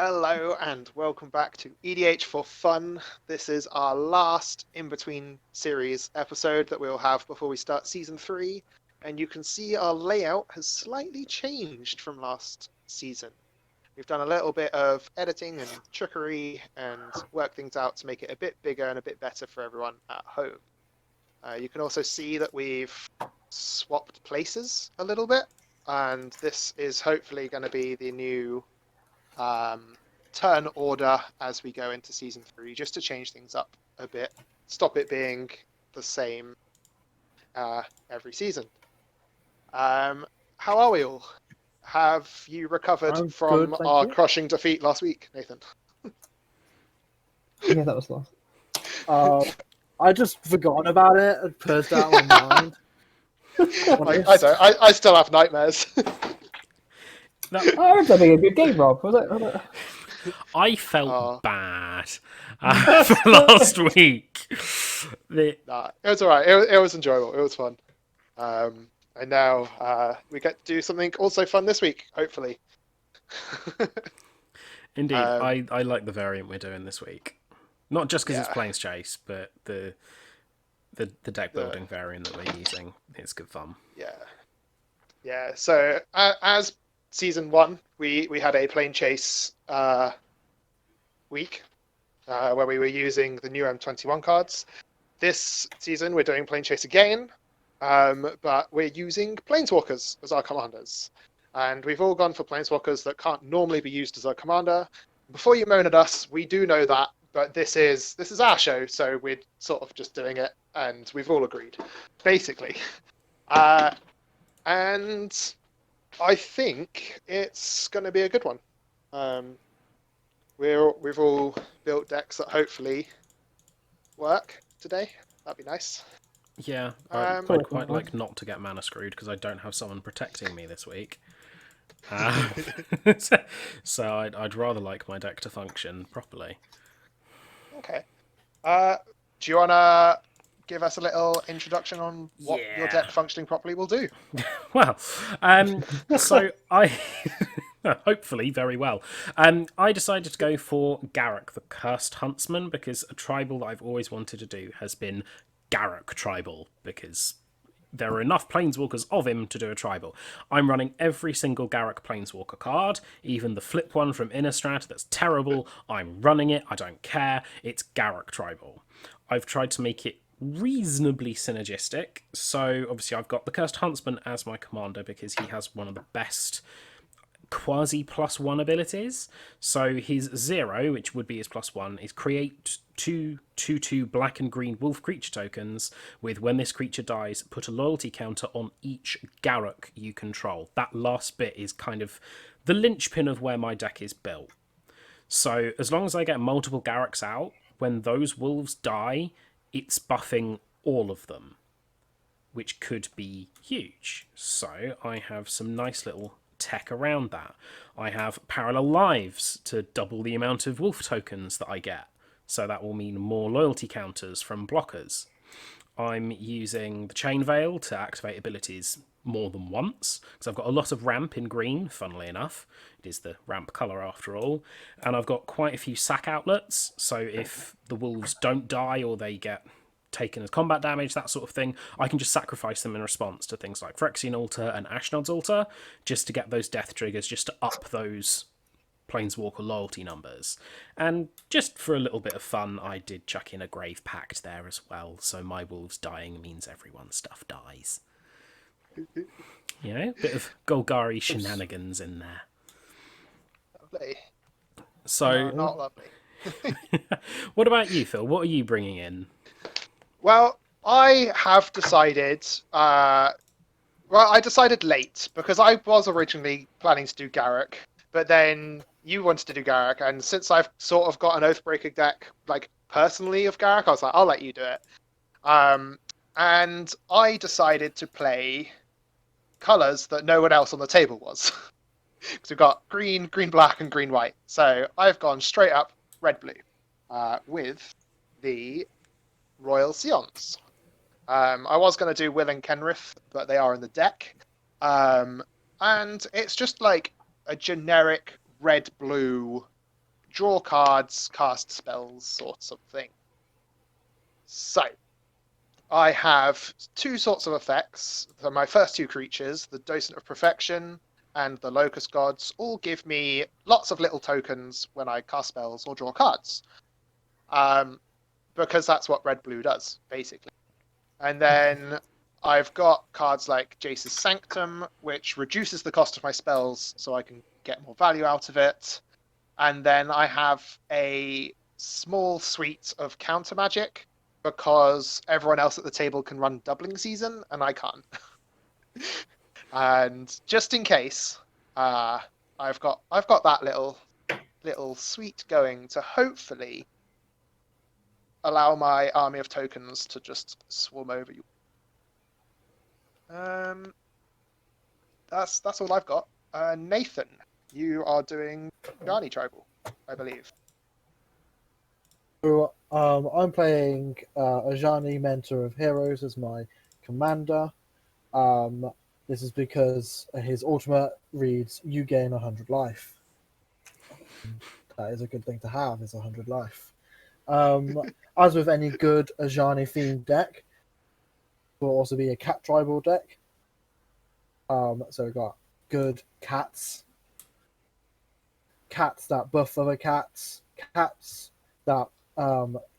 Hello and welcome back to EDH for Fun. This is our last in-between series episode that we'll have before we start Season 3. And you can see our layout has slightly changed from last season. We've done a little bit of editing and trickery and worked things out to make it a bit bigger and a bit better for everyone at home. You can also see that we've swapped places a little bit. And this is hopefully going to be the new turn order as we go into Season 3, just to change things up a bit, stop it being the same every season. How are we all? Have you recovered I'm from good, thank our you. crushing defeat last week, Nathan? Yeah, that was last. I just forgotten about it and purged out of my mind. I don't. I still have nightmares. I remember being a good game, Rob. Was it? I felt bad for last week. Nah, it was alright. It was enjoyable. It was fun. And now we get to do something also fun this week, hopefully. Indeed, I like the variant we're doing this week. Not just because it's Planechase, but the deck building variant that we're using. It's good fun. Yeah. So as Season 1, we had a Planechase week where we were using the new M21 cards. This season we're doing Planechase again, but we're using Planeswalkers as our commanders. And we've all gone for Planeswalkers that can't normally be used as our commander. Before you moan at us, we do know that, but this is our show, so we're sort of just doing it, and we've all agreed, basically. And I think it's going to be a good one. We've all built decks that hopefully work today. That'd be nice. Yeah, I'd quite like not to get mana screwed because I don't have someone protecting me this week. So I'd rather like my deck to function properly. Okay. Do you want to give us a little introduction on what your deck functioning properly will do? Well, so I... hopefully very well. I decided to go for Garruk, the Cursed Huntsman, because a tribal that I've always wanted to do has been Garruk Tribal, because there are enough Planeswalkers of him to do a tribal. I'm running every single Garruk Planeswalker card, even the flip one from Innistrad that's terrible. I'm running it, I don't care. It's Garruk Tribal. I've tried to make it reasonably synergistic, so obviously I've got the Cursed Huntsman as my commander because he has one of the best quasi +1 abilities. So his 0, which would be his +1, is create 2/2/2 black and green wolf creature tokens with, when this creature dies, put a loyalty counter on each Garruk you control. That last bit is kind of the linchpin of where my deck is built. So as long as I get multiple Garruks out, when those wolves die, it's buffing all of them, which could be huge. So I have some nice little tech around that. I have parallel lives to double the amount of wolf tokens that I get, so that will mean more loyalty counters from blockers. I'm using the Chain Veil to activate abilities more than once, because I've got a lot of ramp in green, funnily enough. It is the ramp colour after all. And I've got quite a few sack outlets, so if the wolves don't die or they get taken as combat damage, that sort of thing, I can just sacrifice them in response to things like Phyrexian Altar and Ashnod's Altar, just to get those death triggers, just to up those Planeswalker loyalty numbers. And just for a little bit of fun, I did chuck in a Grave Pact there as well, so my wolves dying means everyone's stuff dies. You know, a bit of Golgari shenanigans in there. Lovely. So, not lovely. What about you, Phil? What are you bringing in? Well, I have decided. I decided late because I was originally planning to do Garruk, but then you wanted to do Garruk, and since I've sort of got an Oathbreaker deck, like personally of Garruk, I was like, I'll let you do it. And I decided to play colours that no one else on the table was, because we've got green, green, black, and green, white. So I've gone straight up red, blue, with the Royal Scions. I was going to do Will and Kenrith, but they are in the deck. And it's just like a generic red-blue draw cards, cast spells, sorts of thing. So, I have two sorts of effects. So my first two creatures, the Docent of Perfection and the Locust Gods, all give me lots of little tokens when I cast spells or draw cards. Because that's what red-blue does, basically. And then I've got cards like Jace's Sanctum, which reduces the cost of my spells so I can get more value out of it. And then I have a small suite of counter magic because everyone else at the table can run doubling season and I can't. And just in case, I've got that little suite going to hopefully allow my army of tokens to just swarm over you. That's all I've got. Nathan, you are doing Ajani Tribal, I believe. So, I'm playing Ajani, Mentor of Heroes, as my commander. This is because his ultimate reads, "You gain 100 life." That is a good thing to have, is 100 life. As with any good Ajani themed deck, it will also be a cat tribal deck. So we've got good cats that buff other cats that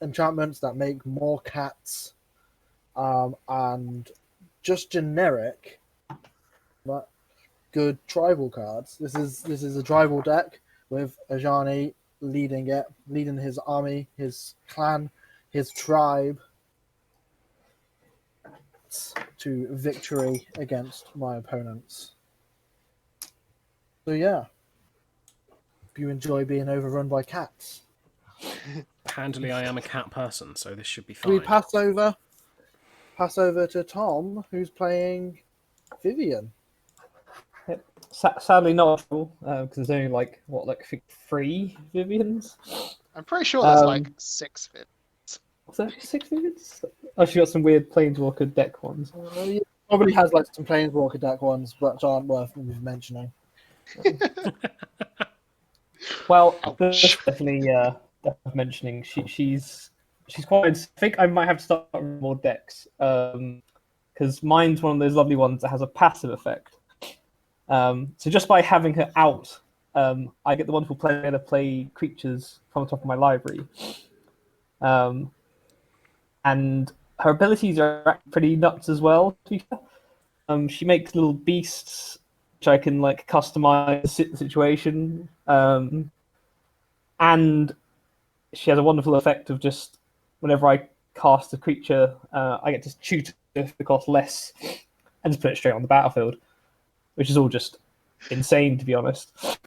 enchantments that make more cats, and just generic but good tribal cards. This is a tribal deck with Ajani leading his army, his clan, his tribe to victory against my opponents. So yeah, if you enjoy being overrun by cats. Handily, I am a cat person, so this should be We fine. pass over to Tom, who's playing Vivien. Sadly not because there's only I think 3 Vivians. I'm pretty sure there's like 6 of it. Was there 6 Vivians? Oh, she got some weird Planeswalker deck ones. He probably has like some Planeswalker deck ones, but aren't worth mentioning. Well, Ouch. that's definitely mentioning. She's quite. I think I might have to start with more decks because mine's one of those lovely ones that has a passive effect. So just by having her out, I get the wonderful pleasure to play creatures from the top of my library. And her abilities are pretty nuts as well, to be fair. She makes little beasts, which I can customize the situation. And she has a wonderful effect of just whenever I cast a creature, I get to choose if it costs less and just put it straight on the battlefield, which is all just insane, to be honest.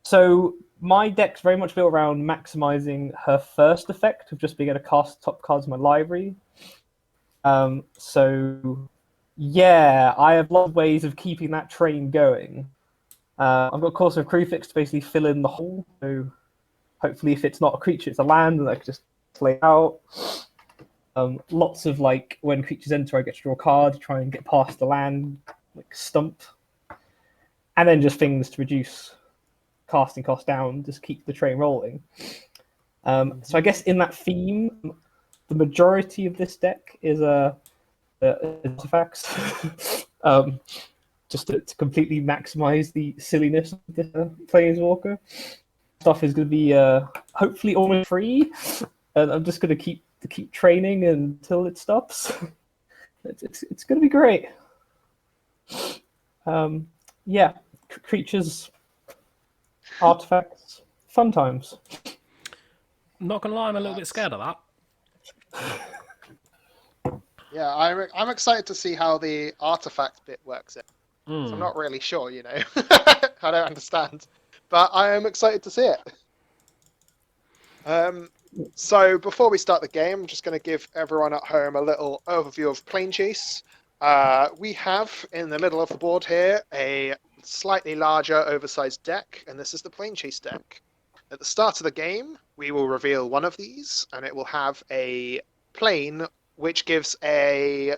So my deck's very much built around maximizing her first effect of just being able to cast top cards in my library. So yeah, I have lots of ways of keeping that train going. I've got Course of Crucifix to basically fill in the hole. So hopefully, if it's not a creature, it's a land, and I can just play out. Lots of when creatures enter, I get to draw a card to try and get past the land, stump, and then just things to reduce casting cost down, just keep the train rolling. So I guess in that theme, the majority of this deck is artifacts, just to completely maximize the silliness of the Planeswalker. Stuff is going to be hopefully almost free, and I'm just going to keep training until it stops. It's going to be great. Yeah, creatures, artifacts, fun times. Not gonna lie, I'm a little bit scared of that. Yeah, I'm excited to see how the artifact bit works in. So I'm not really sure, I don't understand, but I am excited to see it. So before we start the game, I'm just going to give everyone at home a little overview of Planechase. We have in the middle of the board here a slightly larger, oversized deck, and this is the Planechase deck. At the start of the game, we will reveal one of these, and it will have a plane which gives a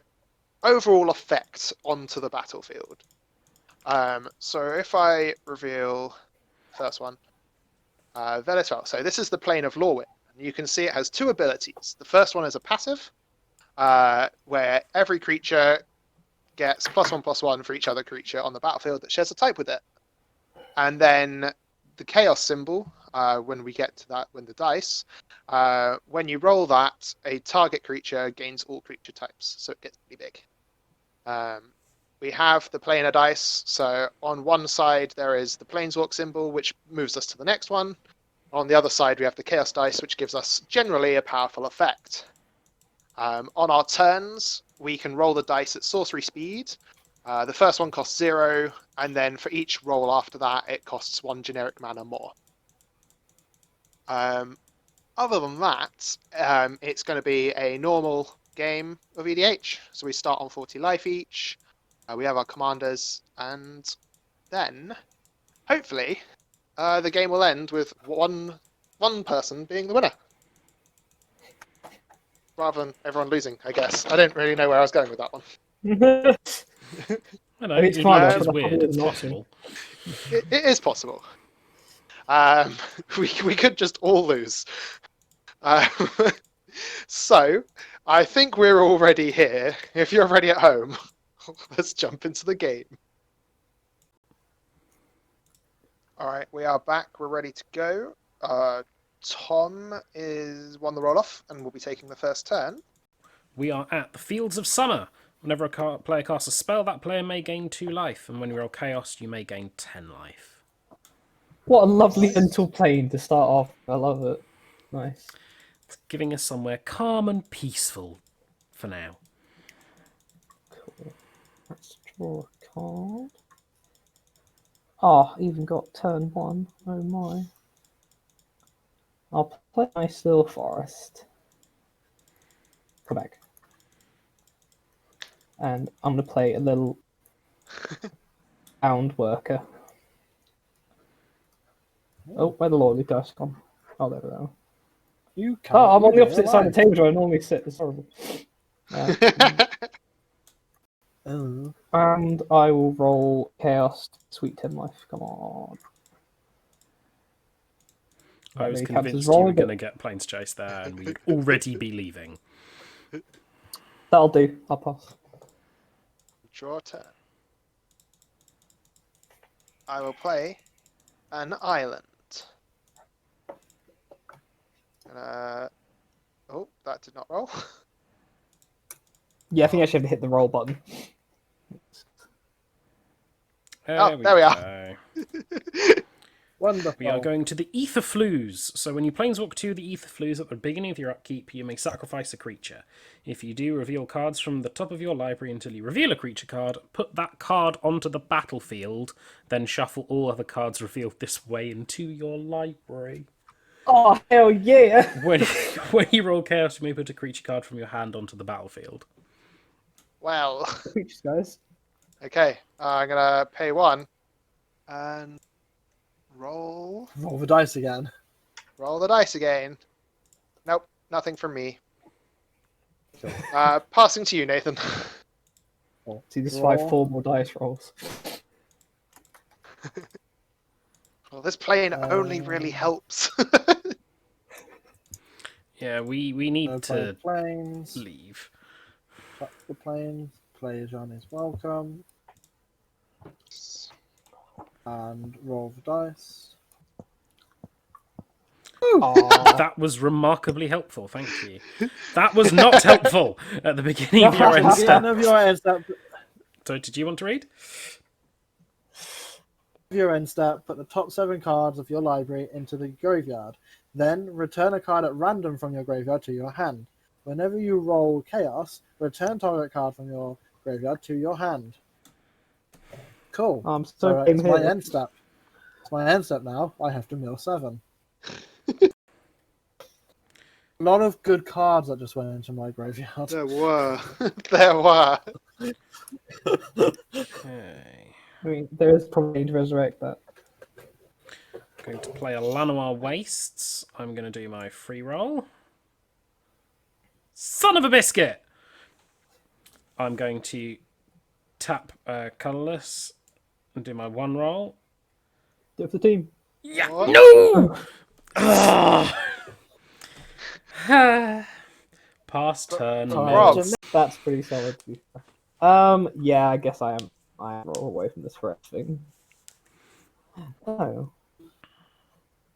overall effect onto the battlefield. So if I reveal first one, Velatral. So this is the plane of Lorwyn. And you can see it has 2 abilities. The first one is a passive, where every creature gets +1/+1 for each other creature on the battlefield that shares a type with it. And then the chaos symbol, when we get to that, when the dice, when you roll that, a target creature gains all creature types, so it gets pretty big. We have the planar dice, so on one side there is the planeswalk symbol, which moves us to the next one. On the other side we have the chaos dice, which gives us generally a powerful effect. On our turns, we can roll the dice at sorcery speed. The first one costs 0, and then for each roll after that, it costs 1 generic mana more. Other than that, it's going to be a normal game of EDH. So we start on 40 life each. We have our commanders, and then hopefully the game will end with one person being the winner, rather than everyone losing. I guess I don't really know where I was going with that one. I know, I mean, it's it fine, is but weird. It's an option. possible. It is possible. We could just all lose. So I think we're already here. If you're already at home, let's jump into the game. All right, we are back. We're ready to go. Tom is won the roll-off and will be taking the first turn. We are at the Fields of Summer. Whenever a player casts a spell, that player may gain 2 life, and when you roll Chaos, you may gain 10 life. What a lovely mental plane to start off. I love it. Nice. It's giving us somewhere calm and peaceful for now. Cool. Let's draw a card. Ah, even got turn 1. Oh my. I'll play my Still Forest. Come back. And I'm going to play a little Bound Worker. Oh, where the Lordly dice gone? Oh, there we go. You Oh, I'm on the be opposite side of the alive. table where I normally sit. It's horrible. Oh. And I will roll Chaos Sweet 10 life. Come on. I was really counts as convinced you roll, were but- going to get Planechase there, and we'd already be leaving. That'll do. I'll pass. Draw a turn. I will play an island. Oh, that did not roll. Yeah, I think I actually have to hit the roll button. There we are. Go. Wonderful. We are going to the Ether Flues. So when you planeswalk 2 the Ether Flues at the beginning of your upkeep, you may sacrifice a creature. If you do, reveal cards from the top of your library until you reveal a creature card, put that card onto the battlefield, then shuffle all other cards revealed this way into your library. Oh, hell yeah! When you roll Chaos, you may put a creature card from your hand onto the battlefield. Well, Creatures, guys. okay. I'm gonna pay 1 and roll Roll the dice again. the dice again. Nope, nothing from me. Cool. Passing to you, Nathan. See, this is Roll. why 4 more dice rolls. Well, this plane only really helps. Yeah, we need Play to planes. leave. That's the planes. Play Ajani is welcome. And roll the dice. Aw. That was remarkably helpful, thank you. That was not helpful at the beginning of your end At the end step. of your end step, So, did you want to read? put the top 7 cards of your library into the graveyard. Then return a card at random from your graveyard to your hand. Whenever you roll Chaos, return target card from your graveyard to your hand. Cool. I'm so Alright, it's my here. end step. It's my end step now. I have to mill 7. A lot of good cards that just went into my graveyard. There were. There were. Okay. I mean, there is probably need to resurrect that. Going to play a Lanoir Wastes. I'm going to do my free roll. Son of a biscuit! I'm going to tap colourless and do my 1 roll. Do it for the team. Yeah, What? no! Ugh. Pass turn Rob. mills. That's pretty solid. To be fair. Yeah, I guess I am. I am all away from this forever thing. Oh.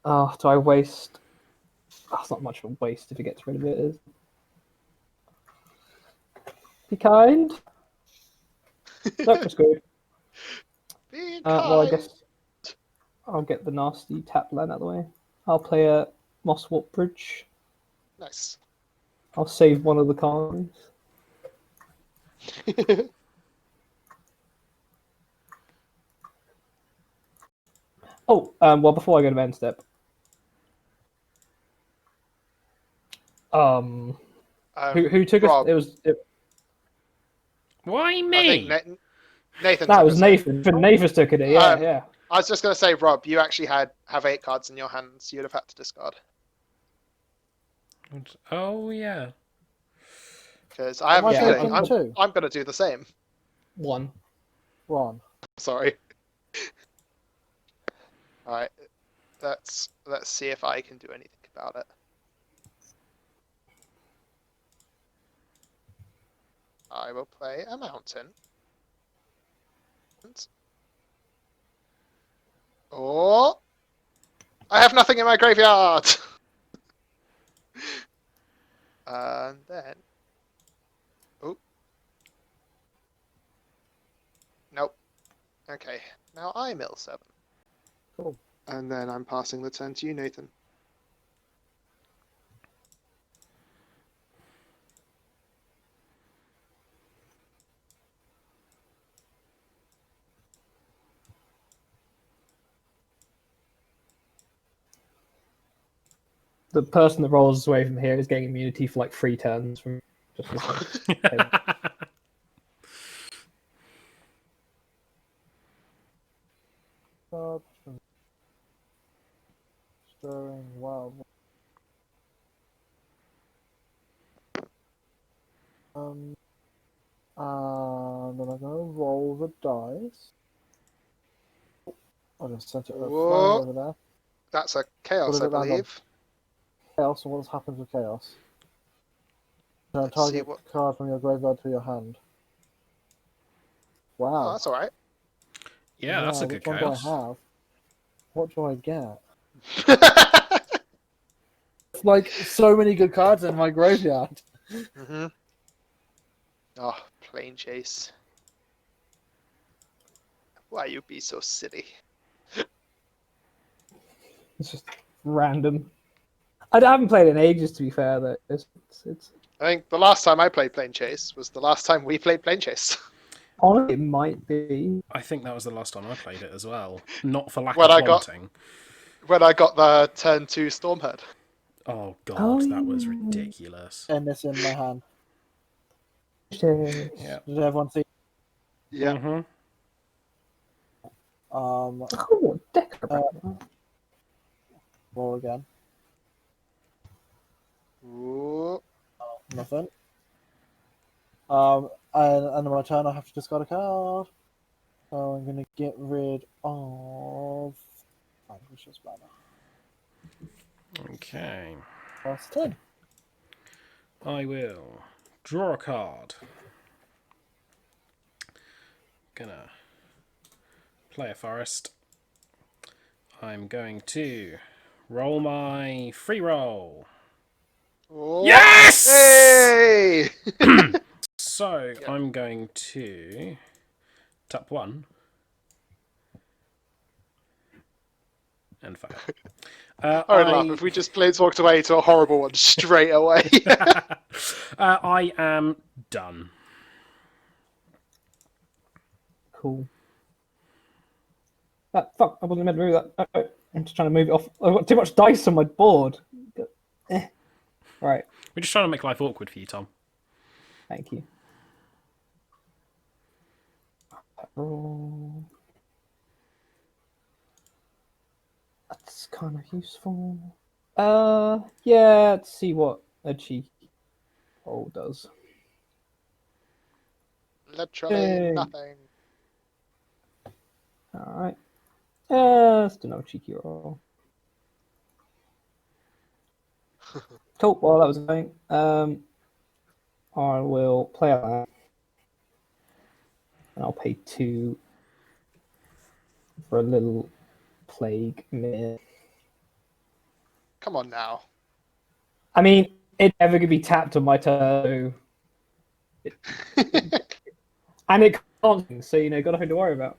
Oh, do I waste? Oh, it's not much of a waste if it gets rid of it. Is be kind. Nope, that's good. Be Well, I kind. guess I'll get the nasty tap land out of the way. I'll play a Mosswart Bridge. Nice. I'll save one of the cards. Oh, well, before I go to end step, who took us? Rob. Why I think me? Nathan That took was us Nathan. Nathan took it. Yeah, Um, yeah. I was just going to say, Rob, you actually have 8 cards in your hands. You'd have had to discard. Oh yeah. Because I have Am a I Yeah, feeling taking two? I'm going to do the same. One. One. Sorry. Alright, let's see if I can do anything about it. I will play a mountain. Oh! I have nothing in my graveyard! And then... Oh. Nope. Okay, now I mill 7. Cool. And then I'm passing the turn to you, Nathan. The person that rolls away from here is getting immunity for like 3 turns from just Card from Stirring Wild. And then I'm gonna roll the dice. I just sent it flying Whoa. over there. That's a What chaos, did I it land on? believe. Chaos, and what happens with chaos? Turn Let's see target what... card from your graveyard to your hand. Oh, Wow. that's alright. Yeah, that's a good which one chaos. do I have? What do I get? It's like so many good cards in my graveyard. Mm-hmm. Oh, Planechase. Why you be so silly? It's just random. I haven't played in ages, to be fair. Though it's I think the last time I played Planechase was the last time we played Planechase. honestly, it might be. I think that was the last time I played it as well. Not for lack When of I got- wanting. When I got the turn 2 Stormhead. Oh god, Oh, that was yeah. ridiculous. And this in my hand. Yeah. Did everyone see? Yeah. Mm-hmm. Oh, deck. Roll again. Ooh. Nothing. And on my turn, I have to discard a card. So I'm going to get rid of Vanquish's Banner. Okay. Last turn. I will draw a card. Gonna play a forest. I'm going to roll my free roll. Ooh. Yes! Hey! So Yeah. I'm going to tap 1 and fail. I would laugh if we just walked away to a horrible one straight away. I am done. Cool. Fuck! I wasn't meant to move that. I'm just trying to move it off. I've got too much dice on my board. Right. We're just trying to make life awkward for you, Tom. Thank you. Roll. That's kind of useful. Yeah. Let's see what a cheeky roll does. Literally Hey. nothing. All right. Let's do another cheeky roll. Cool. Well, that was going. I will play out that, and I'll pay 2 for a little plague mirror. Come on now. I mean, it never could be tapped on my turn, and it can't. So got nothing to worry about.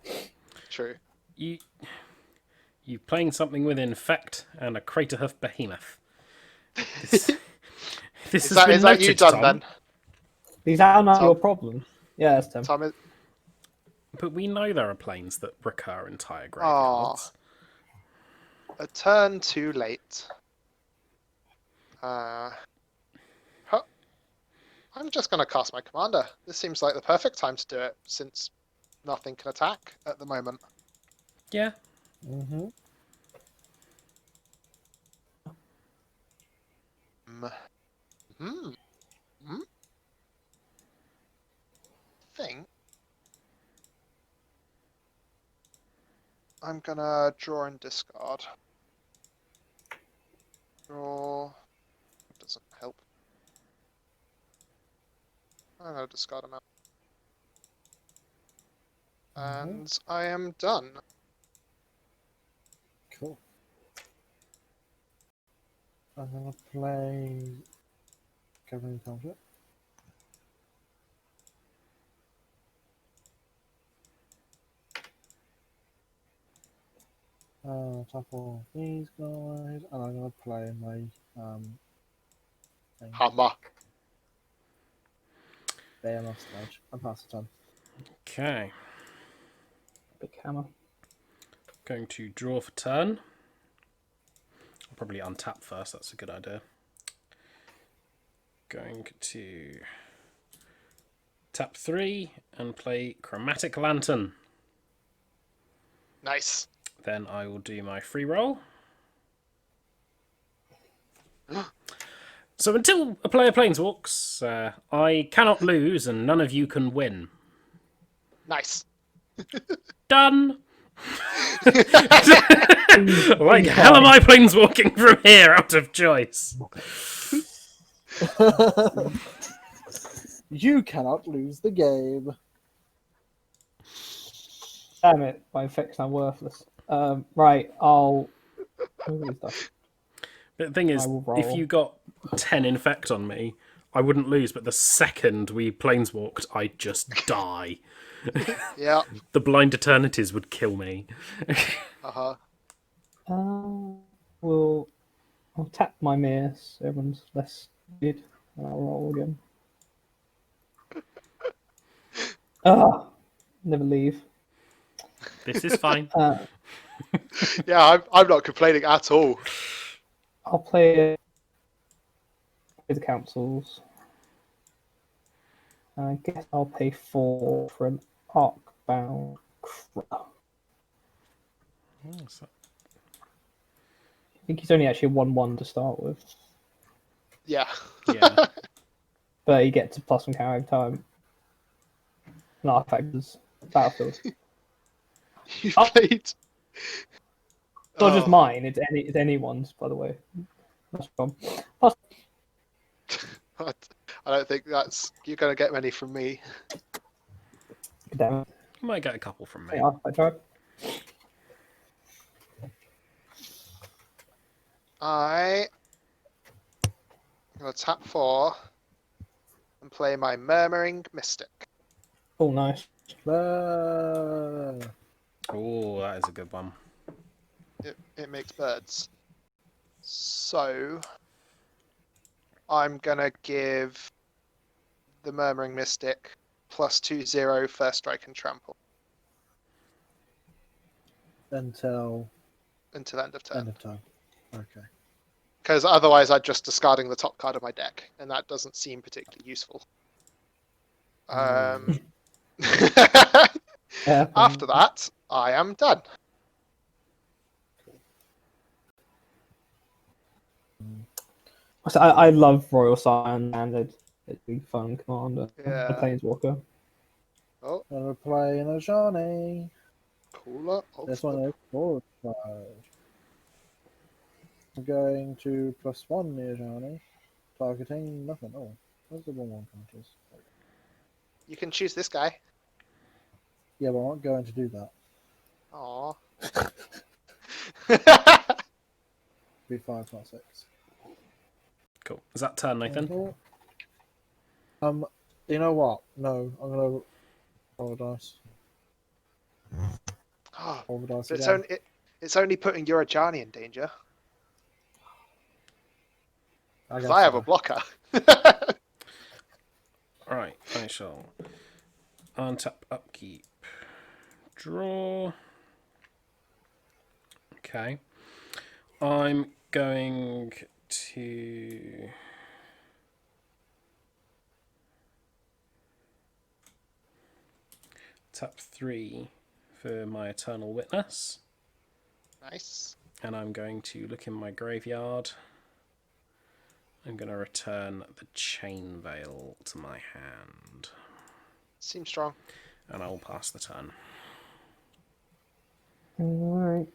True. You playing something with infect and a Craterhoof behemoth. This Is has been that you noted, done Tom. then? These are not Tom- your problem. Yeah, that's Tim. Tom, But we know there are planes that recur entire graveyards. a turn too late. I'm just going to cast my commander. This seems like the perfect time to do it, since nothing can attack at the moment. Yeah. Mm-hmm. Hmm. Hmm. Think I'm gonna draw and discard. Draw doesn't help. I'm gonna discard them out. And I am done. Cool. I'm gonna play Governing Conflict. Top all these guys, and I'm gonna play my thing. Hammer. Bayon off stage. I'm past the turn. Okay. Big hammer. Going to draw for turn. I'll probably untap first. That's a good idea. Going to tap 3 and play Chromatic Lantern. Nice. Then I will do my free roll. So until a player planeswalks, I cannot lose and none of you can win. Nice. Done! Like, hell am I planeswalking from here out of choice? You cannot lose the game. Damn it, my effects are worthless. Right, I'll. The thing is, I will roll. if you got 10 infect on me, I wouldn't lose, but the second we planeswalked, I'd just die. Yeah. The blind eternities would kill me. Uh-huh. I'll tap my mirror so everyone's less good, and I'll roll again. Never leave. This is fine. Yeah, I'm not complaining at all. I'll play it with the councils. I guess I'll pay 4 for an Arcbound Crow. I think he's only actually a 1/1 to start with, Yeah. Yeah. but he gets a +1 counter every time. An artifact is battlefield. You played. It's not just Oh. mine; it's anyone's, by the way. That's wrong. I don't think you're gonna get many from me. Damn it. You might get a couple from me. Yeah, I tried. I'm gonna tap 4 and play my Murmuring Mystic. Oh, nice. Oh, that is a good one. It makes birds. So I'm gonna give the Murmuring Mystic +2/0 first strike and trample Until until end of turn. end of turn. Okay. Because otherwise I'm just discarding the top card of my deck, and that doesn't seem particularly useful. Yeah. After that, I am done. I love Royal Scion and it's a fun commander. Yeah. A Planeswalker. Oh, We're playing Ajani. cooler. This one is forward side. I'm going to +1 near Ajani, targeting nothing. Oh, where's the 1/1 counters? You can choose this guy. Yeah, but I'm not going to do that. Aww. Be 5, not 6. Cool. Is that turn, Nathan? You know what? No, I'm gonna roll a dice. Roll the dice So again. it's only putting your Ajani in danger. I Because guess I have so. a blocker. Right, I shall untap, upkeep, draw. Okay. I'm going to tap 3 for my Eternal Witness. Nice. And I'm going to look in my graveyard. I'm going to return the Chain Veil to my hand. Seems strong. And I will pass the turn. Alright.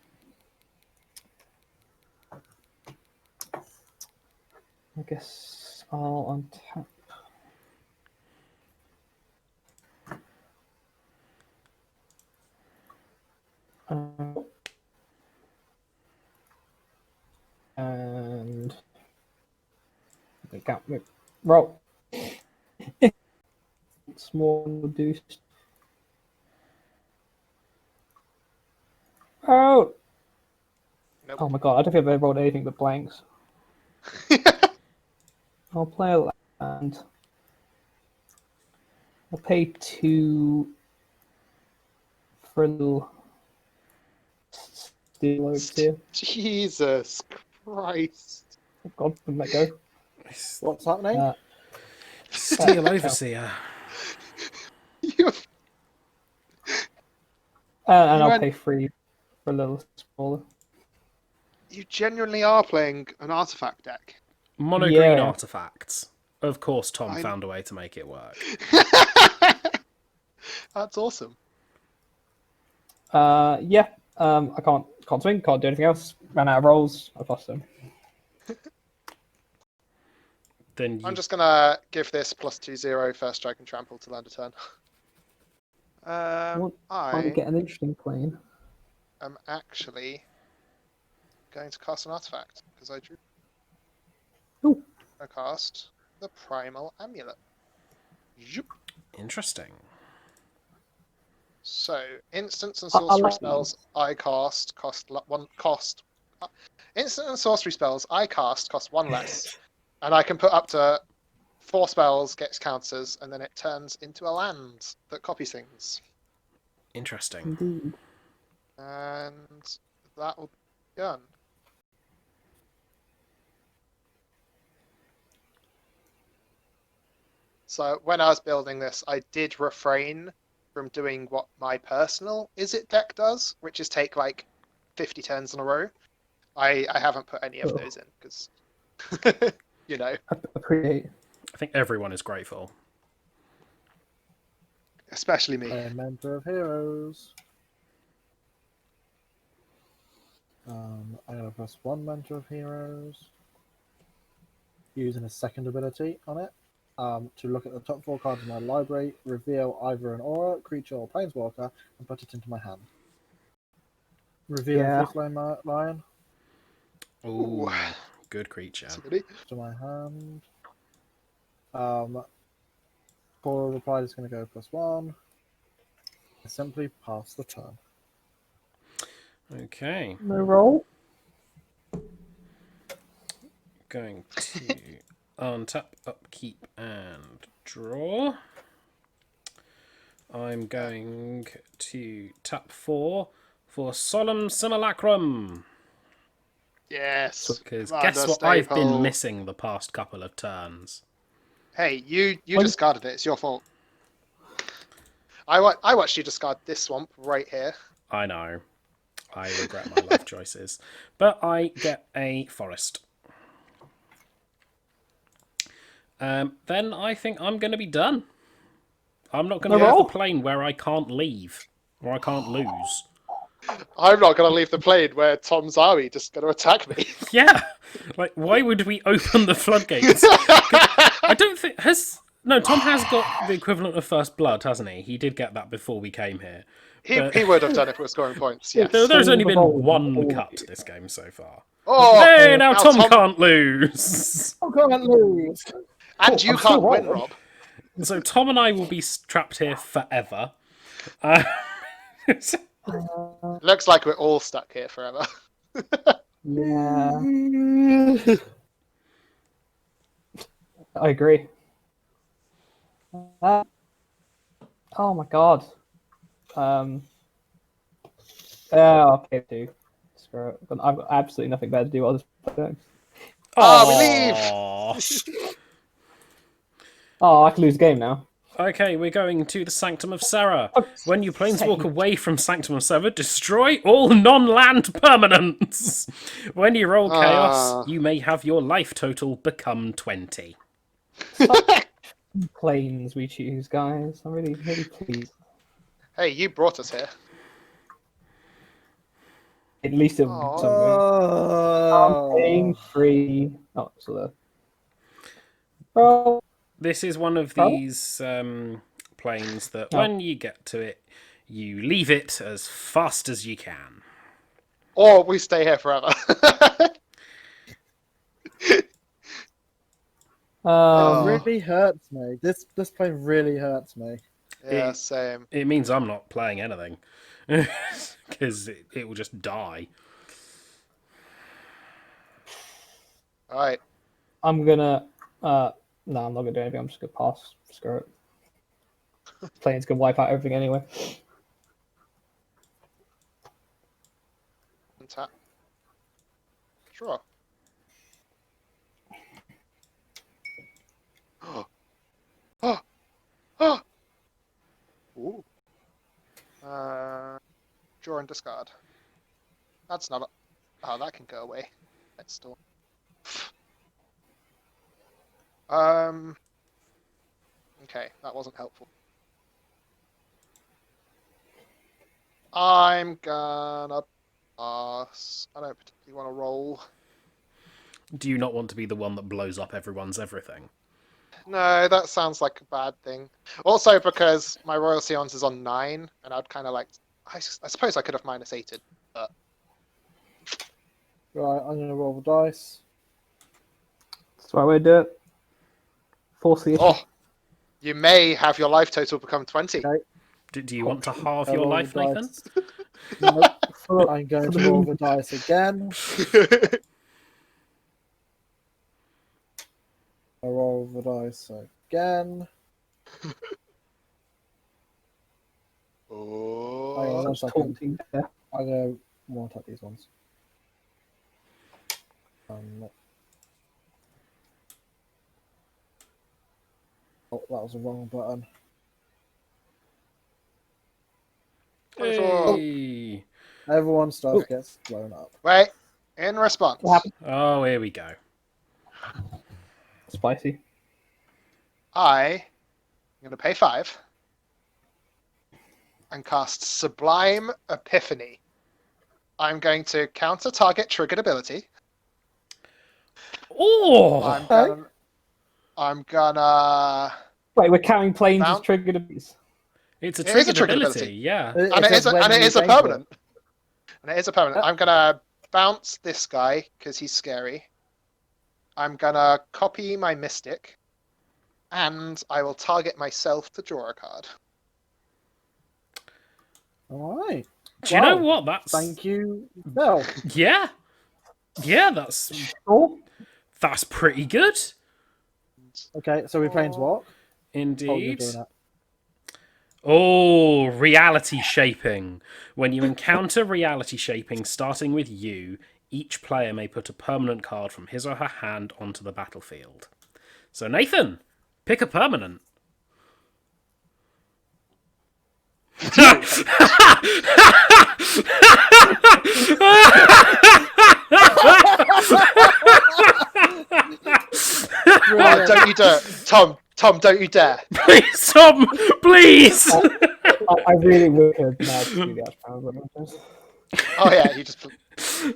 I guess I'll untap. And the gap roll. Small reduced. Oh! Nope. Oh my god, I don't think I've ever rolled anything but blanks. I'll play a land. I'll pay 2 for a little steel overseer. Jesus Christ. Oh god, wouldn't let go. What's happening? Steel Overseer. You, And You I'll went- pay 3 for a little smaller. you genuinely are playing an artifact deck. Mono green Yeah. artifacts. Of course, Tom I- found a way to make it work. That's awesome. Yeah. I can't swing, can't do anything else. Ran out of rolls. I've lost them. Then you... I'm just gonna give this +2/0 first strike and trample to land a turn. Trying to I get an interesting plane. am actually going to cast an artifact because I drew. Ooh. I cast the Primal Amulet. Zoop. Interesting. So, instants and I sorcery like spells I cast one cost. Instant and sorcery spells I cast cost 1 less, and I can put up to 4 spells, gets counters, and then it turns into a land that copies things. Interesting. Indeed. And that will be done. So when I was building this, I did refrain from doing what my personal Izzet deck does, which is take like 50 turns in a row. I haven't put any of those in because, you know, I appreciate. I think everyone is grateful. especially me. A Mentor of Heroes. I got a +1 Mentor of Heroes. Using a second ability on it. To look at the top 4 cards of my library, reveal either an aura, creature, or planeswalker, and put it into my hand. Reveal Yeah. Fifth Lion Ooh, Ooh. good creature. Somebody. to my hand. For reply is going to go +1. I simply pass the turn. Okay. No roll. Going to untap, upkeep, and draw. I'm going to tap 4 for Solemn Simulacrum. Yes. Because Commander guess what I've been staple. missing the past couple of turns? Hey, you What? discarded it. It's your fault. I watched you discard this swamp right here. I know. I regret my life choices. But I get a forest. Then I think I'm going to be done. I'm not going to No have roll? the plane where I can't leave. Or I can't lose. I'm not going to leave the plane where Tom's army just going to attack me. Yeah, like why would we open the floodgates? I don't think Tom has got the equivalent of first blood, hasn't he? He did get that before we came here. But He would have done if we were scoring points, yes. there's only the been ball. one cut this game so far. Oh, Hey, now now Tom can't lose. I can't lose. and you I'm still can't win, rolling. Rob. So Tom and I will be trapped here forever. Looks like we're all stuck here forever. Yeah, I agree. Oh my god. Okay, dude. Screw it. I've got absolutely nothing better to do while this playing. We leave! Aw. Oh, I can lose the game now. Okay, we're going to the Sanctum of Serra. Oh, When you planeswalk away from Sanctum of Serra, destroy all non-land permanents. When you roll Chaos, you may have your life total become 20. Planes we choose, guys. I'm really, really pleased. Hey, you brought us here. At least it was something. I'm paying free. Oh, so there. Well, This is one of these planes that when you get to it, you leave it as fast as you can. Or we stay here forever. It really hurts me. This plane really hurts me. Yeah, same. It means I'm not playing anything. Because it will just die. Alright. I'm gonna. No, I'm not gonna do anything. I'm just gonna pass. Screw it. Plane's gonna wipe out everything anyway. Tap. Sure. Oh. Ooh. Draw and discard. That's not a... Oh, that can go away. Let's still... Okay, that wasn't helpful. I'm gonna pass. I don't particularly want to roll. Do you not want to be the one that blows up everyone's everything? No, that sounds like a bad thing. Also because my Royal Scions is on 9, and I'd kind of like... I suppose I could have -8'd, but... Right, I'm gonna roll the dice. That's the right way to do it. Force the issue. Oh! You may have your life total become 20. Okay. Do you want to halve I your roll the life, Nathan? dice. Nope. I'm going to roll the dice again. I roll the dice again. Oh. Hang on 1 second. Taunting there. I'm gonna want to attack these ones. Oh, that was the wrong button. Hey. Everyone's stuff gets blown up. Wait, in response, What happened? Oh, here we go. Spicy. I'm going to pay 5 and cast Sublime Epiphany. I'm going to counter target triggered ability. Oh! I'm gonna Wait, we're counting planes as Mount? triggered abilities. It's a It is a triggered triggered ability, ability. yeah. and it is a permanent. And it is a permanent. I'm gonna bounce this guy because he's scary. I'm gonna copy my Mystic, and I will target myself to draw a card. Alright. Do you know what? That's Thank you. No. yeah, that's pretty good. Okay, so we're playing what? Oh, you're Indeed. doing that. Oh, reality shaping. When you encounter reality shaping starting with you, each player may put a permanent card from his or her hand onto the battlefield. So Nathan, pick a permanent. Oh, don't you dare, Tom! Don't you dare! Please, Tom, please. I really would have mad to do the Archpower. Oh yeah, you just.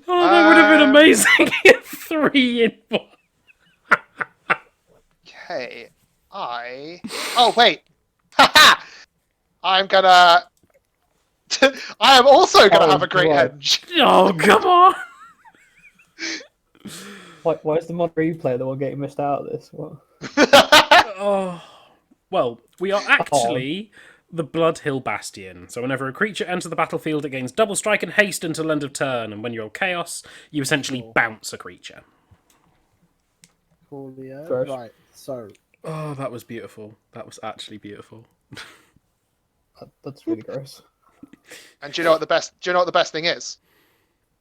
Oh, that would have been amazing. 3 in 1. Okay, Oh wait, haha! I'm gonna. I am also gonna have a great right. henge. Oh, come on. Why is the mod replay the one getting missed out of this? What? Oh. Well, we are actually the Blood Hill Bastion. So whenever a creature enters the battlefield, it gains double strike and haste until end of turn. And when you're chaos, you essentially Cool. bounce a creature. Coolio. Gross. Right, so Oh, that was beautiful. That was actually beautiful. That's really gross. And do you know what the best? Do you know what the best thing is?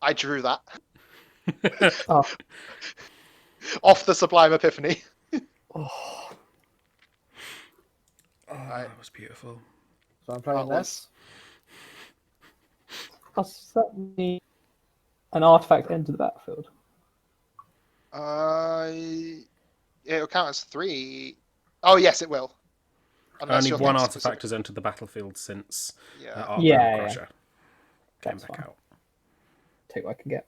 I drew that Oh, off the Sublime Epiphany. oh. Oh, Right. that was beautiful. I'm playing That this. Does that mean an artifact enter the battlefield? It'll count as 3. Oh yes, it will. Unless Only you're one thinking artifact specific. has entered the battlefield since Yeah. Arc Yeah, Crusher came That's back fine. out. Take what I can get.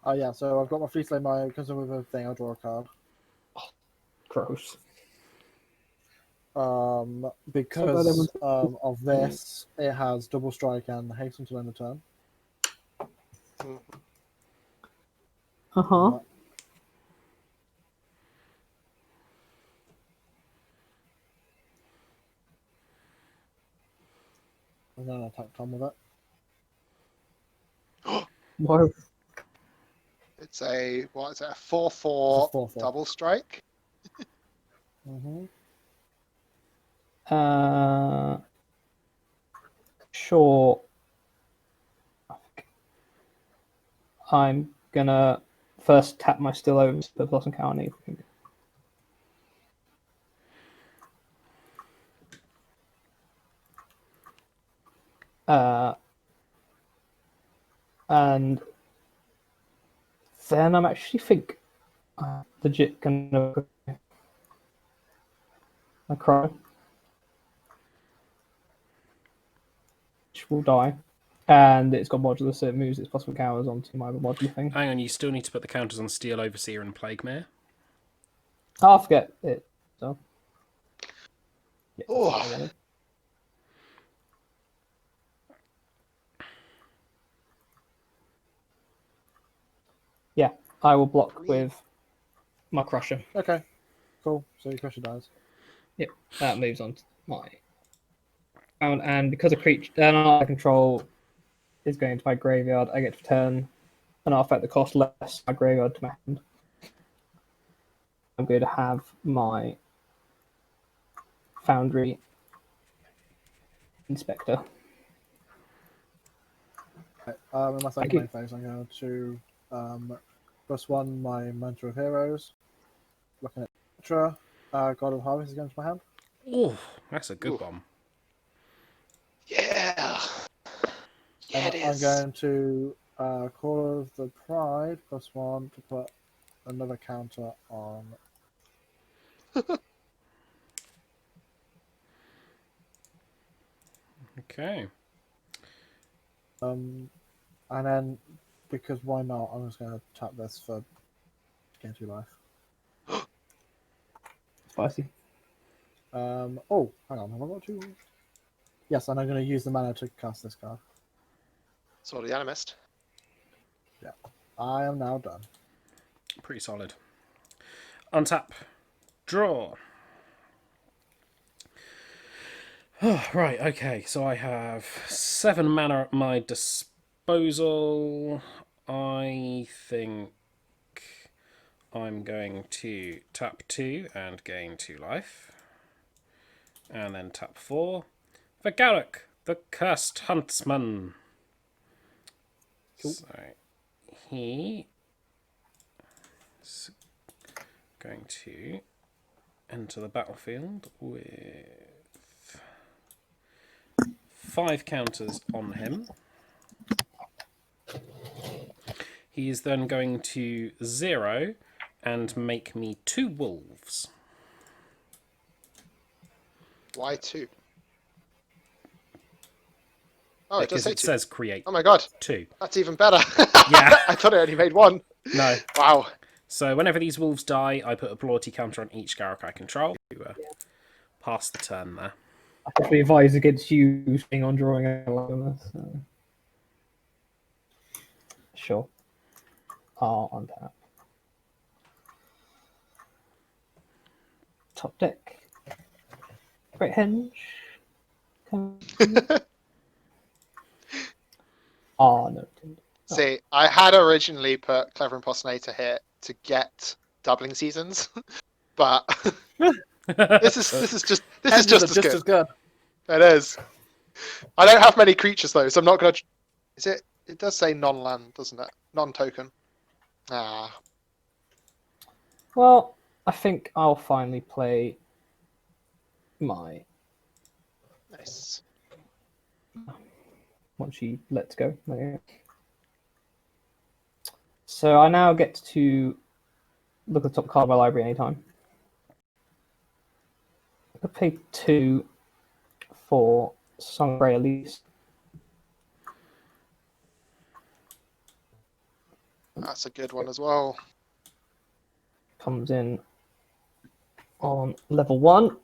Oh yeah, so I've got my Fleece Lay Maya because with a thing. I'll draw a card. Gross. Because of this, it has double strike and haste until end of turn. Uh-huh. And then I attack Tom with it. Why? It's a what is it? A It's 4/4 a 4/4. double strike. Mm-hmm. Sure. I'm gonna first tap my still over to put plus on counter. And then I'm actually think legit gonna cry, which will die, and it's got modular, so it moves its possible counters onto my modular thing. Hang on, you still need to put the counters on Steel Overseer and Plague Mare. I'll forget it. So yeah, that's Oh. what I wanted. Yeah, I will block with my Crusher. Okay, cool. So your Crusher dies. Yep, that moves on to my and because a creature then I control is going to my graveyard, I get to return an artifact that costs less my graveyard to my hand. I'm going to have my Foundry Inspector. In my second main phase, I'm going to +1 my Mentor of Heroes. Looking at Ultra, God of Harvest is going to my hand. Oh, that's a good Ooh. one. Yeah. Yeah, And it I'm is. going to Call of the Pride +1 to put another counter on. Okay. And then because why not? I'm just going to tap this for gain 2 life. Spicy. Oh, hang on, have I got 2? Yes, and I'm going to use the mana to cast this card. Sword of the Animist. Yeah, I am now done. Pretty solid. Untap. Draw. Oh, right, okay. So I have 7 mana at my disposal. I think I'm going to tap 2 and gain 2 life. And then tap 4 for Garruk, the Cursed Huntsman. Cool. So he is going to enter the battlefield with 5 counters on him. He is then going to 0 and make me 2 wolves. Why 2? Oh, it does because say it 2. says create Oh my god, 2. that's even better. Yeah. I thought it only made 1. No. Wow. So whenever these wolves die, I put a loyalty counter on each Garruk I control to pass the turn there. I have to be advised against you being on drawing a lot of this. So. Sure. I'll untap. Top deck. Great Henge. No. See, I had originally put Clever Impersonator here to get doubling seasons, but this is just as good. It is. I don't have many creatures though, so I'm not gonna. Is it? It does say non-land, doesn't it? Non-token. Ah. Well, I think I'll finally play my. Nice. Once she lets go. So I now get to look at the top card of my library anytime. I could pay 2 for some Grey Elise. That's a good one as well. Comes in on level 1.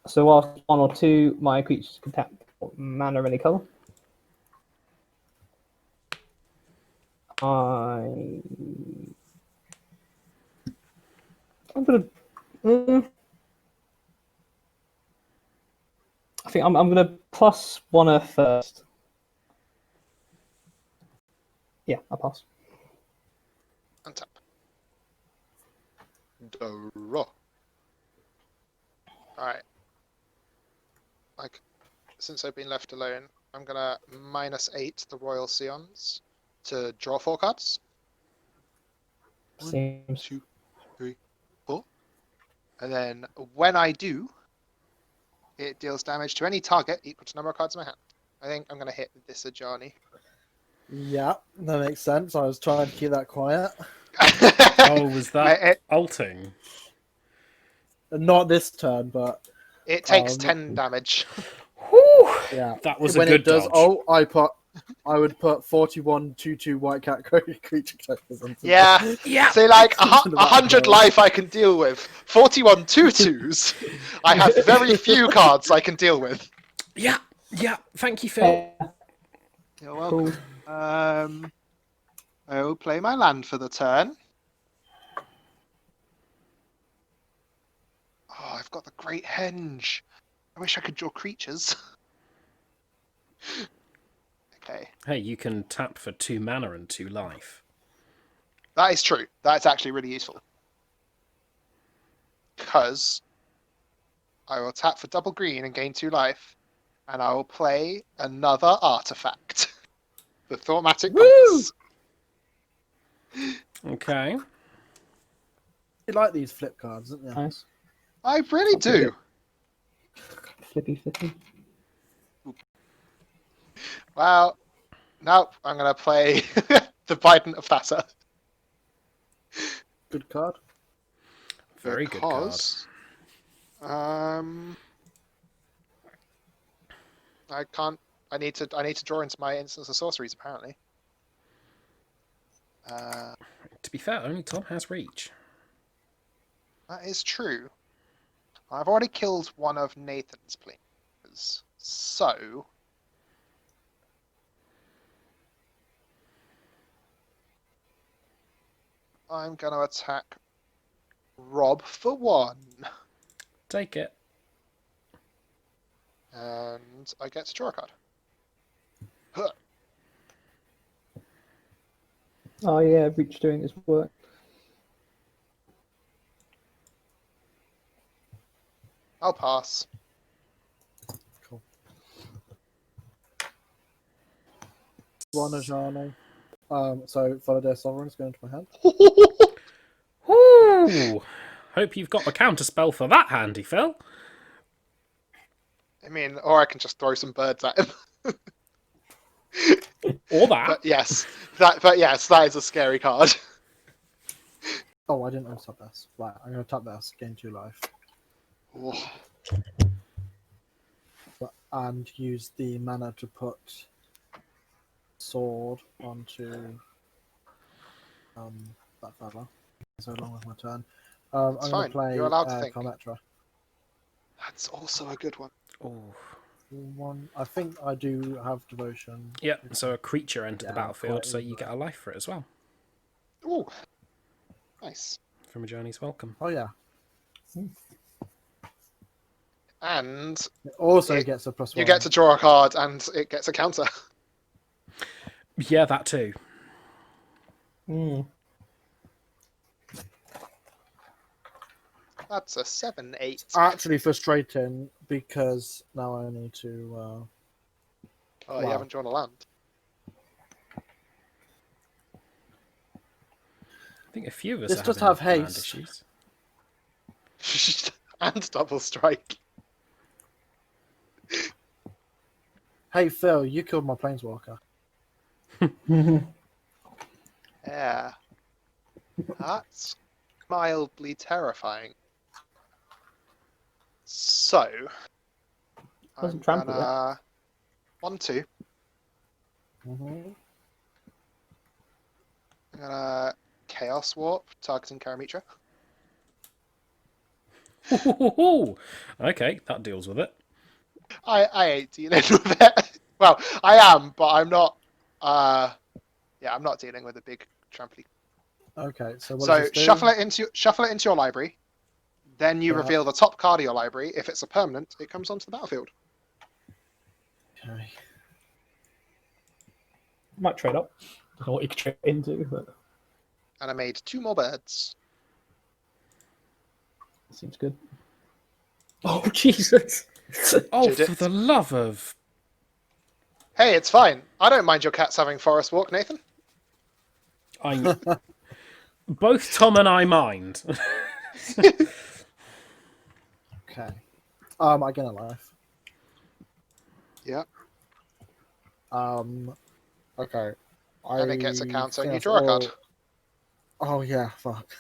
So whilst 1 or 2, my creatures can tap mana of any colour. I'm gonna. I think I'm gonna plus 1 Earth first. Yeah, I'll pass. Untap. Draw. Alright. Since I've been left alone, I'm gonna -8 the Royal Scions to draw 4 cards. 1, Seems 2, 3, 4. And then when I do, it deals damage to any target equal to the number of cards in my hand. I think I'm gonna hit this Ajani. Yeah, that makes sense. I was trying to keep that quiet. Oh, was that ulting? Not this turn, but it takes 10 damage. Whew, yeah, that was when a good it does. dodge. I would put 41 2/2 white cat creature tokens into Yeah, Yeah. say like into the 100 battlefield. life I can deal with. 41 2/2s. I have very few cards I can deal with. Yeah. Thank you, Phil. You're welcome. I will play my land for the turn. Oh, I've got the Great Henge. I wish I could draw creatures. Okay. Hey, you can tap for 2 mana and 2 life. That is true. That's actually really useful. Because I will tap for double green and gain 2 life, and I will play another artifact. The Thaumatic Compass. Okay. You like these flip cards, don't you? nice. I really do. Flippy. Well, nope. I'm going to play the Bident of Thassa. Good card. Very good card. I can't. I need to draw into my instants of sorceries apparently. To be fair, only Tom has reach. That is true. I've already killed one of Nathan's planes, so I'm going to attack Rob for 1. Take it. And I get to draw a card. Huh. Oh yeah, Reach doing his work. I'll pass. Cool. One Ajani. So Validare Sovereign's going into my hand. Woo! Hope you've got a counter spell for that handy, Phil. I mean, or I can just throw some birds at him. Or that. But yes, that is a scary card. Oh, I didn't untap this. Right, I'm going to tap this. Gain 2 life. Oh. And use the mana to put sword onto that fella. So long with my turn. I'm It's going fine. to play You're allowed to think. Carmetra. That's also a good one. Oh. One. I think I do have devotion. Yeah, so a creature entered the Yeah, battlefield, quite so you easily. get a life for it as well. Ooh, nice. From Ajani's welcome. Oh yeah. And It also It- gets a +1. you get to draw a card, and it gets a counter. Yeah, that too. Hmm. That's a 7/8. Actually frustrating because now I need to. Oh, wow. you haven't drawn a land. I think a few of us This are does having have land haste. issues. And double strike. Hey Phil, you killed my planeswalker. Yeah. That's mildly terrifying. So, Doesn't I'm trample yet. gonna 1/2. Mm-hmm. I'm gonna Chaos Warp, targeting Karamitra. Okay, that deals with it. I ain't dealing with it. Well, I am, but I'm not. Yeah, I'm not dealing with a big trampoline. Okay, so what So does this do? shuffle it into your library. Then you Yeah. reveal the top card of your library. If it's a permanent, it comes onto the battlefield. Okay. Might trade up. Don't know what you could trade into, but And I made 2 more birds. it seems good. Oh Jesus! Oh, Did for it? the love of... Hey, it's fine. I don't mind your cats having forest walk, Nathan. Both Tom and I mind. Okay. I get a life. Yeah. Okay. And it gets a counter, and you think draw a card. Oh yeah, fuck.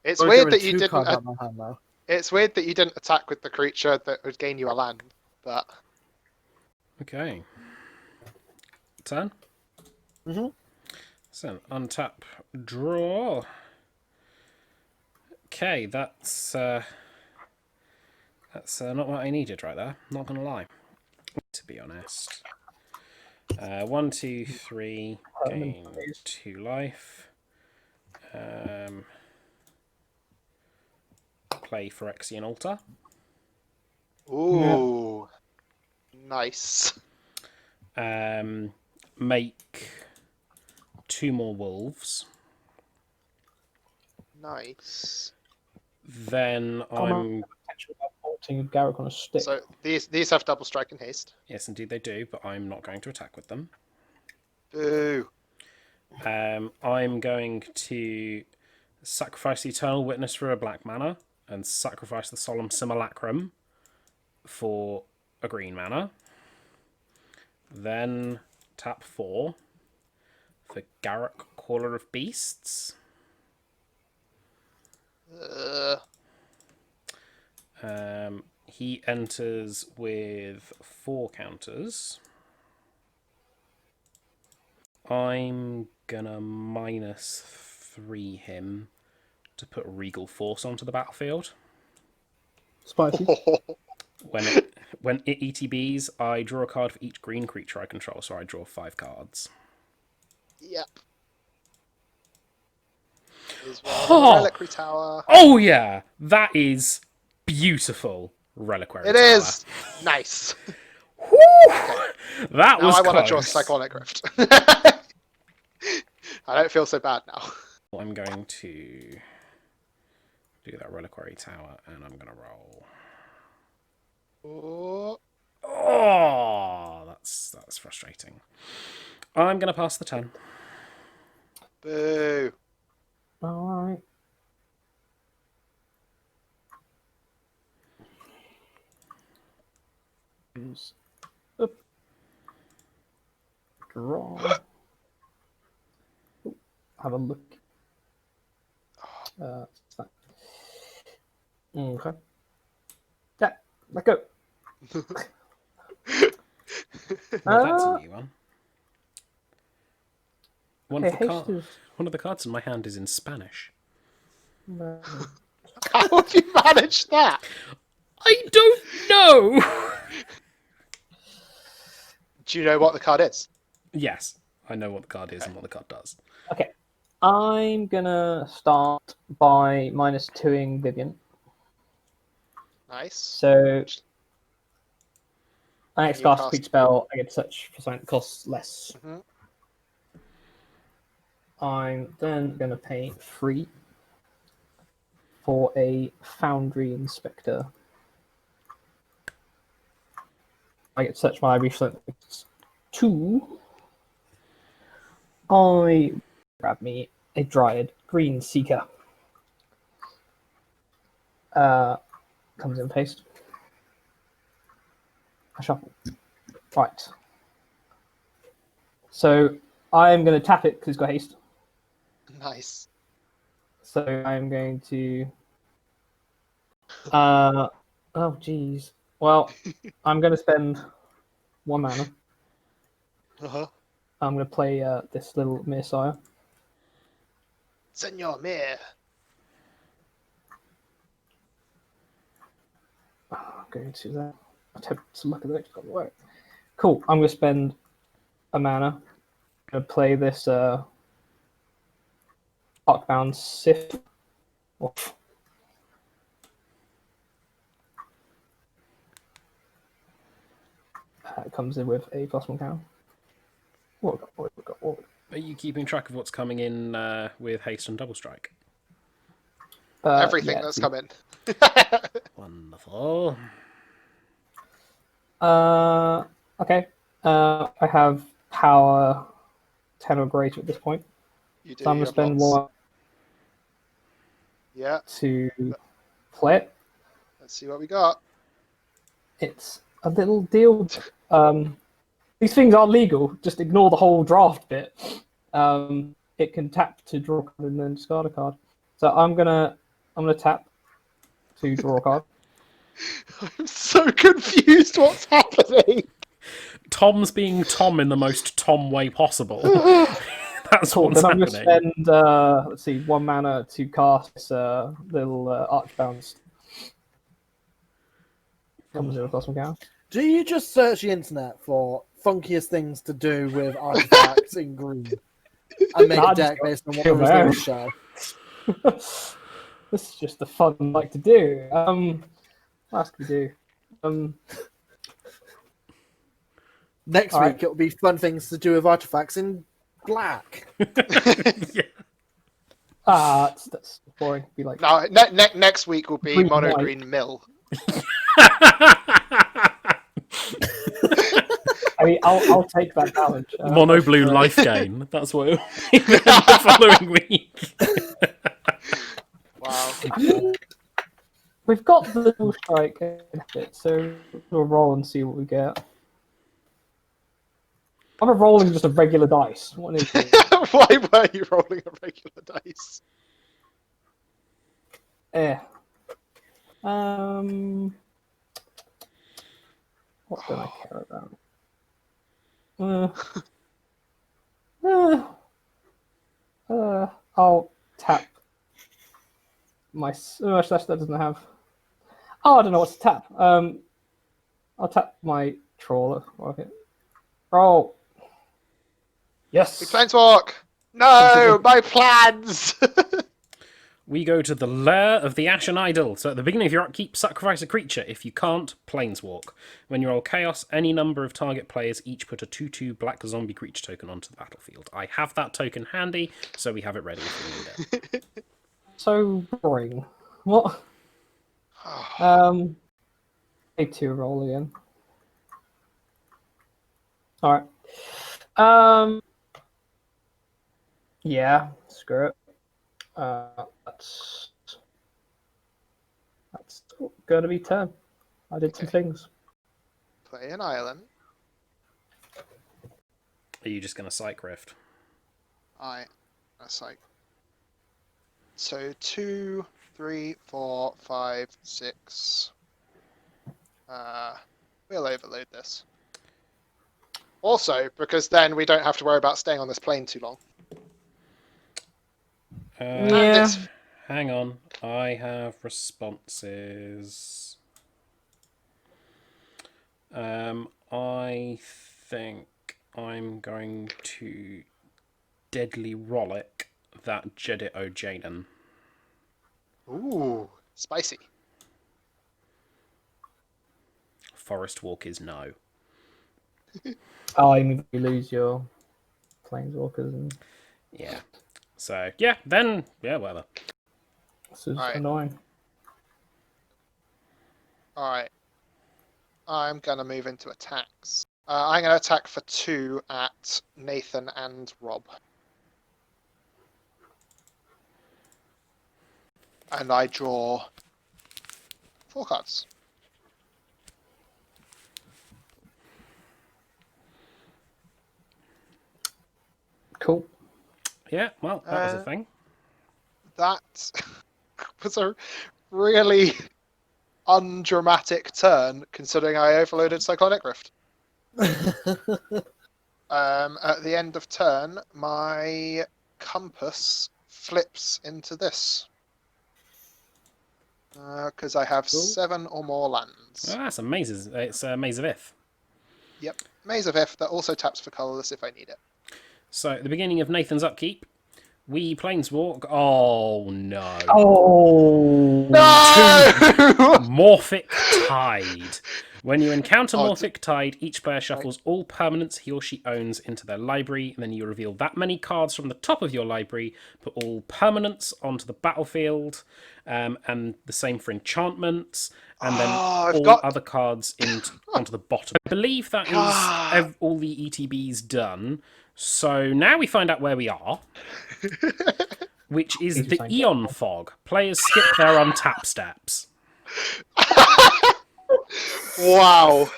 It's I'll get weird rid that of you 2 didn't. cards out of my hand now. It's weird that you didn't attack with the creature that would gain you a land. But Okay. Turn. Mm-hmm. So, untap, draw. Okay, that's not what I needed right there. Not gonna lie. To be honest. 1, 2, 3, gain 2 life. Play Phyrexian Altar. ooh, nice. Make 2 more wolves. Nice. Then I'm I'm... potential about bolting Garruk on a stick. So these have double strike and haste. Yes, indeed they do, but I'm not going to attack with them. Boo. I'm going to sacrifice the Eternal Witness for a black mana and sacrifice the Solemn Simulacrum for a green mana. Then tap 4 for Garruk, Caller of Beasts. He enters with 4 counters. I'm gonna -3 him to put Regal Force onto the battlefield. Spicy. When it ETBs, I draw a card for each green creature I control, so I draw 5 cards. Yep. Is one on the Reliquary Tower. Oh yeah, that is beautiful. Reliquary It Tower. is nice. Woo! That Now was I want to draw close. Cyclonic Rift. I don't feel so bad now. I'm going to do that Reliquary Tower, and I'm going to roll. Oh, Oh, that's frustrating. I'm going to pass the 10. boo. Alright. Up. Draw. Ooh, have a look. What's that? Okay. Yeah, let go. Well, that's a new one. One, Okay, of the haste is. one of the cards in my hand is in Spanish. How have you managed that? I don't know! Do you know what the card is? Yes, I know what the card is and what the card does. Okay, I'm gonna start by -2ing Vivien. Nice. So I next you cast a cast- creature spell. I get such for something that costs less. Mhm. I'm then gonna pay 3 for a Foundry Inspector. I get such my recent 2. I grab me a Dryad Green Seeker. Comes in paste. I shuffle. Right. So I'm going to tap it because it's got haste. Nice. So I'm going to. Oh, geez. Well, I'm going to spend 1 mana. Uh-huh. I'm going to play this little Messiah. Senor Mir. I'm going to that. Attempt to look at the next one. Right. Cool. I'm going to spend a mana. I'm going to play this Arcbound Sif. Oof. It comes in with a +1 counter. What have we got? Are you keeping track of what's coming in with haste and double strike? Everything Yeah, that's see. come in. Wonderful. Okay. I have power 10 or greater at this point. You do. So I'm You going to have spend lots. 1 Yeah. to play it. Let's see what we got. It's a little deal. These things are legal. Just ignore the whole draft bit. It can tap to draw a card and then discard a card. So I'm gonna tap to draw a card. I'm so confused. What's happening? Tom's being Tom in the most Tom way possible. That's Cool. what's Then I'm happening. gonna spend let's see, 1 mana to cast this little Archbound. Comes in a +1 counter. Do you just search the internet for funkiest things to do with artifacts in green and make Nah, a deck just based on what feel the my results own. show? This is just the fun I like to do. What else can we do? Next All week right. it'll be fun things to do with artifacts in black. Yeah. That's boring. Be like, No, next week will be Green mono white. green mill. I mean, I'll take that challenge. Mono blue life gain. That's what it'll be the following week. Wow. I mean, we've got the dual strike benefit, so we'll roll and see what we get. I'm rolling just a regular dice. What is it? Why were you rolling a regular dice? What do I care about? I'll tap my. That doesn't have. Oh, I don't know what to tap. I'll tap my trawler. Okay. Oh. Yes. Planeswalk! No, my plans! We go to the lair of the Ashen Idol. So at the beginning of your upkeep, sacrifice a creature. If you can't, planeswalk. When you roll chaos, any number of target players each put a 2/2 black zombie creature token onto the battlefield. I have that token handy, so we have it ready if we need it. So boring. What? A2 roll again. All right. Yeah. Screw it. That's going to be turn. I did some things. Play an island. Are you just going to Psych Rift? That's like. So 2, 3, 4, 5, 6. We'll overload this. Also, because then we don't have to worry about staying on this plane too long. And Yeah. it's Hang on. I have responses. I think I'm going to deadly rollick that Jedit O'Jaden. ooh, spicy. Forest Walk is no. Oh, you mean you lose your planeswalkers and Yeah. So, yeah, then, yeah, whatever. this is Alright. annoying. Alright. I'm going to move into attacks. I'm going to attack for 2 at Nathan and Rob. And I draw 4 cards. Cool. Yeah, well, that was a thing. That was a really undramatic turn, considering I overloaded Cyclonic Rift. At the end of turn, my compass flips into this. Because I have Cool. 7 or more lands. Oh, that's amazing. It's Maze of Ith. Yep. Maze of Ith that also taps for colourless if I need it. So, at the beginning of Nathan's upkeep, we planeswalk. Oh, no. Oh No! Morphic Tide. When you encounter Oh, Morphic Tide, each player shuffles all permanents he or she owns into their library, and then you reveal that many cards from the top of your library, put all permanents onto the battlefield, and the same for enchantments, and then I've all got... other cards onto the bottom. I believe that is all the ETBs done. So now we find out where we are, which is the Eon Fog. Players skip their untap steps. Wow.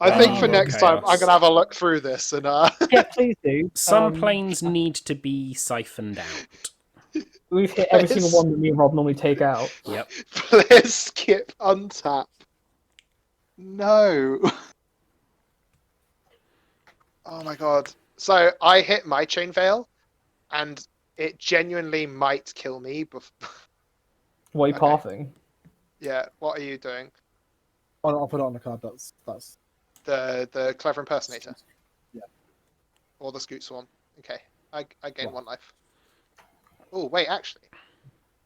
I think for Oh, next time, I'm chaos. going to have a look through this and... yeah, please do. Some planes need to be siphoned out. We've hit every single one that me and Rob normally take out. Yep. Players skip untap. No. Oh my god. So I hit my Chain Veil, and it genuinely might kill me. What are you Okay. pathing? Yeah, what are you doing? I'll put it on the card. That's The Clever Impersonator? Yeah. Or the Scoot Swarm? Okay, I gain Yeah. 1 life. Oh, wait, actually.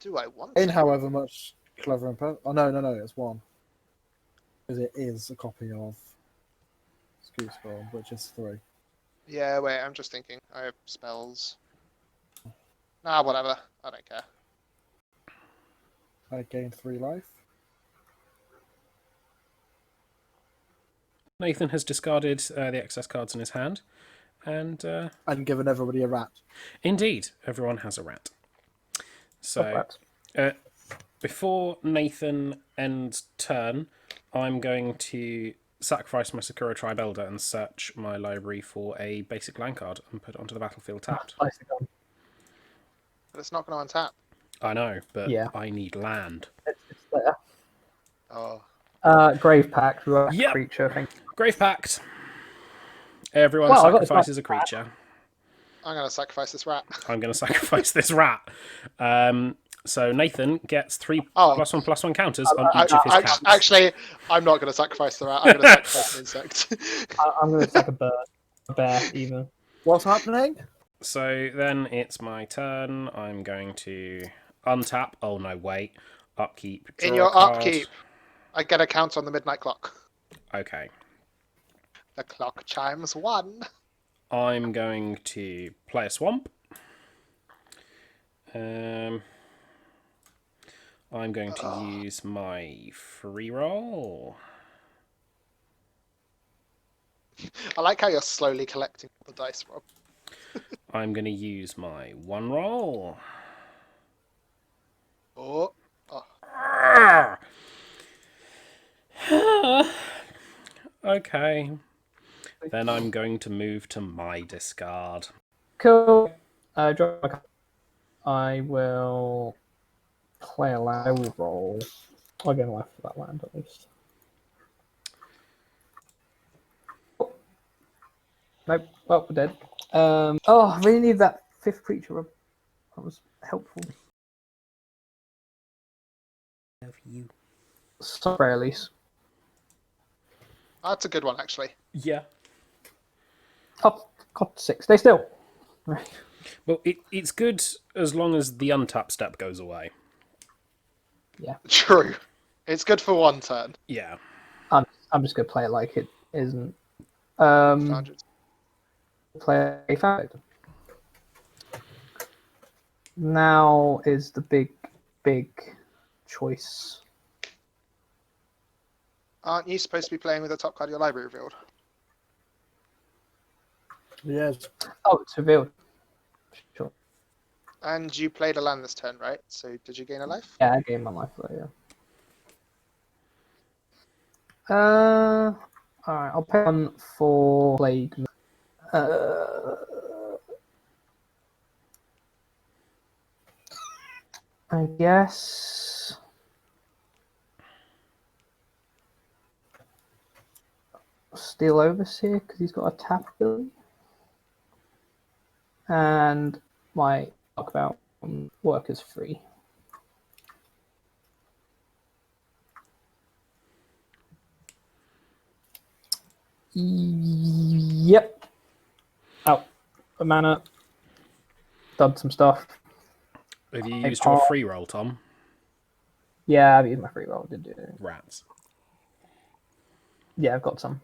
Do I want in to? however much clever and oh no, it's 1 because it is a copy of Scootsball, which is 3. Yeah, wait, I'm just thinking. I have spells. Nah, whatever. I don't care. I gain 3 life. Nathan has discarded the excess cards in his hand, and And given everybody a rat. indeed, everyone has a rat. So, before Nathan ends turn, I'm going to sacrifice my Sakura Tribe Elder and search my library for a basic land card and put it onto the battlefield tapped. But it's not going to untap. I know, but Yeah. I need land. It's there. Oh. Grave Pact, Yep. creature, thank you. Grave Pact. Everyone Well, I got sacrifices a creature. I'm going to sacrifice this rat. I'm going to sacrifice this rat. So Nathan gets 3 Oh. +1/+1 counters on each of his caps. Actually, I'm not going to sacrifice the rat. I'm going to sacrifice an insect. I'm going to sack a bird. A bear, even. What's happening? So then it's my turn. I'm going to untap. Oh no, wait. Upkeep. Draw In your a card. upkeep, I get a count on the midnight clock. Okay. The clock chimes 1. I'm going to play a swamp. I'm going to use my free roll. I like how you're slowly collecting the dice, Rob. I'm going to use my 1 roll. Oh. Okay. Then I'm going to move to my discard. Cool. Draw my card. I will play a land. I will roll. I'll get a life for that land at least. Nope. Well, we're dead. Oh, I really need that 5th creature. That was helpful. Love you. Sorry, Elise. That's a good one, actually. Yeah. Oh, God, 6. Stay still. Well, it's good as long as the untap step goes away. Yeah. True. It's good for one turn. Yeah. I'm just gonna play it like it isn't. 100. Play a fact. Now is the big choice. Aren't you supposed to be playing with the top card of your library revealed? Yes. Oh, it's revealed. Sure. And you played a land this turn, right? So did you gain a life? Yeah, I gained my life there. Yeah. All right. I'll pay one for Plague. I guess. Steel Overseer because he's got a tap ability. And my knockabout work is free. Yep. Out a mana. Done some stuff. Have you Hey, used your Paul. free roll, Tom? Yeah, I've used my free roll. Did do. Rats. Yeah, I've got some.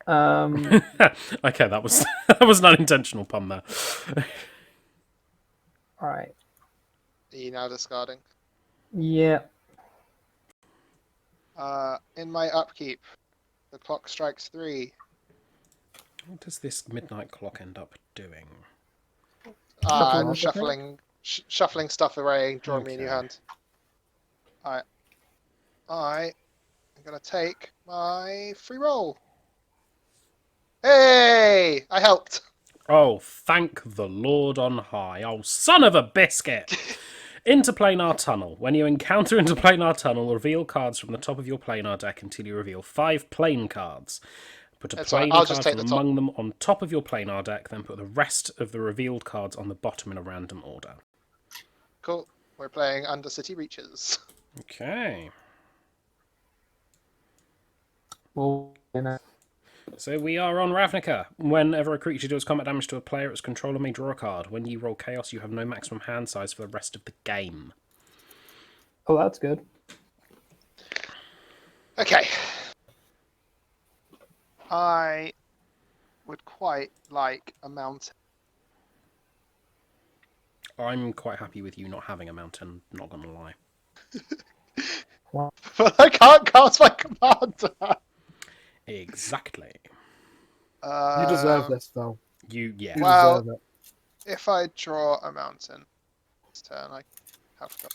Okay, that was that was an unintentional pun there. All right. Are you now discarding? Yeah. In my upkeep, the clock strikes 3. What does this midnight clock end up doing? Shuffling, Shuffling stuff away, drawing me a new Okay. hand. Alright. I am going to take my free roll. Hey! I helped! Oh, thank the Lord on high. Oh, son of a biscuit! Interplanar Tunnel. When you encounter Interplanar Tunnel, reveal cards from the top of your planar deck until you reveal 5 plane cards. Put a That's all right, plane I'll just card take from the top. among them on top of your planar deck, then put the rest of the revealed cards on the bottom in a random order. Cool. We're playing Undercity Reaches. Okay. Well, you know. So we are on Ravnica. Whenever a creature deals combat damage to a player, its controller may draw a card. When you roll Chaos, you have no maximum hand size for the rest of the game. Oh, that's good. Okay. I would quite like a mountain. I'm quite happy with you not having a mountain, not gonna lie. But I can't cast my commander! Exactly. You deserve this, though. Yeah. You Well, deserve it. if I draw a mountain this turn, I have to.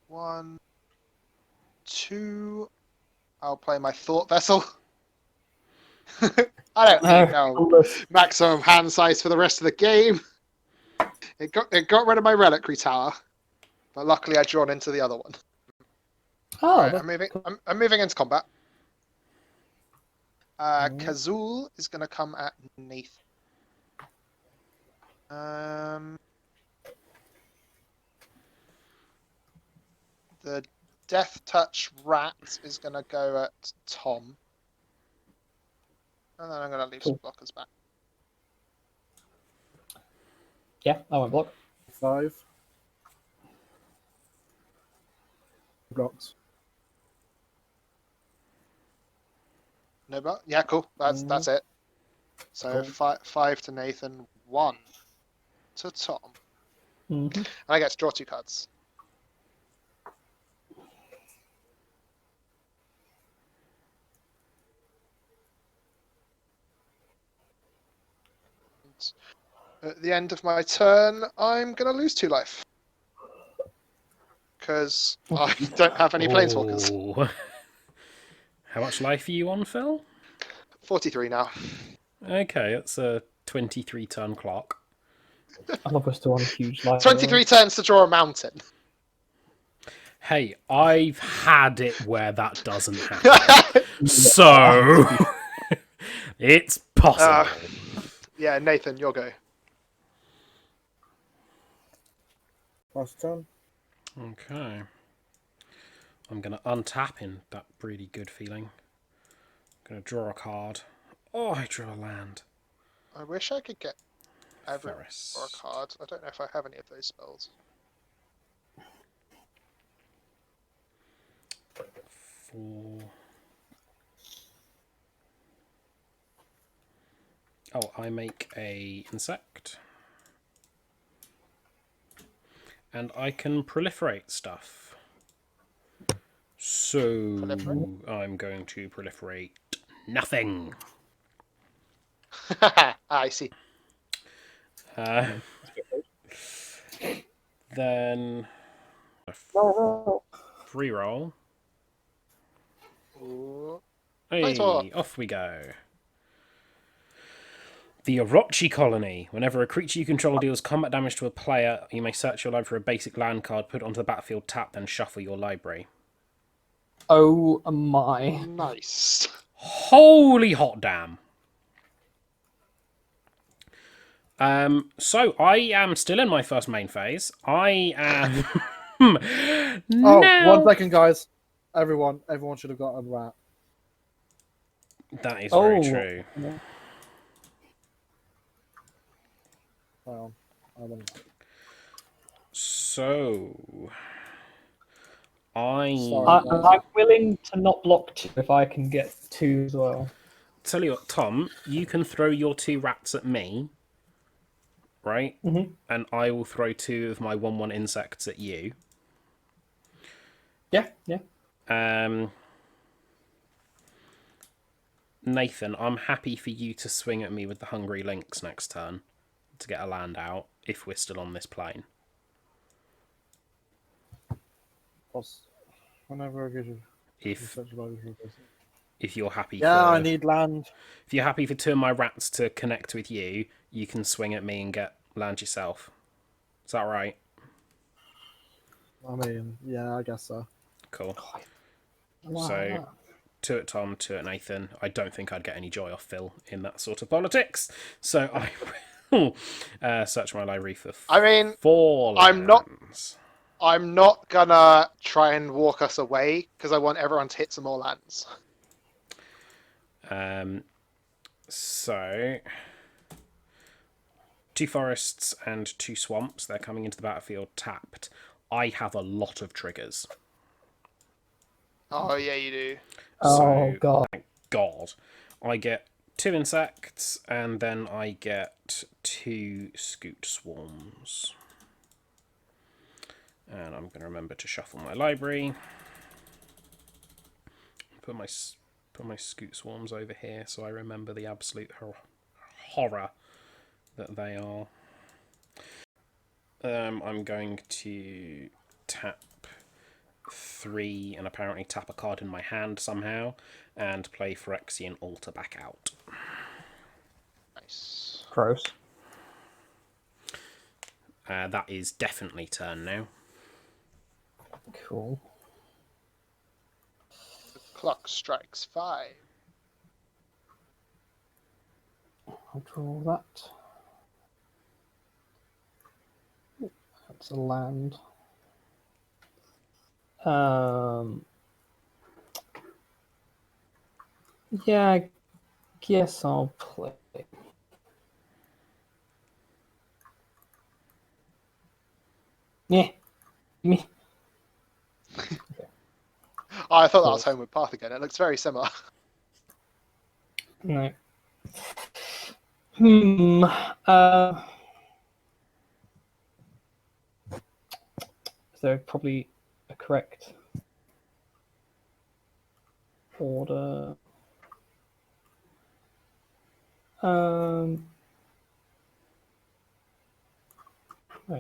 One, two. I'll play my Thought Vessel. I don't need no maximum hand size for the rest of the game. It got rid of my Reliquary Tower, but luckily I drawn into the other one. Oh, Alright, that's I'm moving. cool. I'm moving into combat. Kazul is going to come at Nathan. The Death Touch Rat is going to go at Tom. And then I'm going to leave some blockers back. Yeah, I won't block. 5 blocks. No block? Yeah, cool. That's it. So Cool. 5 to Nathan, 1 to Tom. Mm-hmm. And I get to draw 2 cards. At the end of my turn, I'm going to lose 2 life. Because I don't have any planeswalkers. Oh. How much life are you on, Phil? 43 now. Okay, that's a 23-turn clock. I love we're still on a huge line. 23 turns to draw a mountain. Hey, I've had it where that doesn't happen. So it's possible. Yeah, Nathan, your go. Last turn. Okay. I'm going to untap in that really good feeling. I'm going to draw a card. Oh, I drew a land. I wish I could get every Ferris. or a card. I don't know if I have any of those spells. 4. Oh, I make a insect. And I can proliferate stuff. So Proliferate? I'm going to proliferate nothing. I see. Then a free roll. Ooh. Hey, Title. off we go. The Orochi Colony. Whenever a creature you control deals combat damage to a player, you may search your library for a basic land card, put it onto the battlefield, tap, then shuffle your library. Oh my. Nice. Holy hot damn. So I am still in my first main phase. I am Oh, now... 1 second, guys. Everyone should have got a rat. That is very true. Well, I don't know. So Sorry. I'm willing to not block 2 if I can get 2 as well. Tell you what, Tom, you can throw your 2 rats at me, right? Mm-hmm. And I will throw 2 of my 1/1 insects at you. Yeah. Nathan, I'm happy for you to swing at me with the Hungry Lynx next turn to get a land out if we're still on this plane. Whenever I get you. If you're happy I need land. If you're happy for 2 of my rats to connect with you, you can swing at me and get land yourself. Is that right? I mean, yeah, I guess so. Cool. Wow. So 2 at Tom, 2 at Nathan. I don't think I'd get any joy off Phil in that sort of politics. So I will search my library for 4 lands. I'm not gonna try and walk us away because I want everyone to hit some more lands. So 2 forests and 2 swamps. They're coming into the battlefield tapped. I have a lot of triggers. Oh yeah, you do. Oh god. Thank God. I get 2 insects and then I get 2 scoot swarms. And I'm going to remember to shuffle my library. Put my scoot swarms over here so I remember the absolute horror that they are. I'm going to tap 3 and apparently tap a card in my hand somehow and play Phyrexian Altar back out. Nice. Gross. That is definitely turn now. Cool. The clock strikes 5. I'll draw that. That's a land. Yeah, I guess I'll play. Yeah. Me. Oh, I thought that was Homeward Path again. It looks very similar. No. So probably a correct order.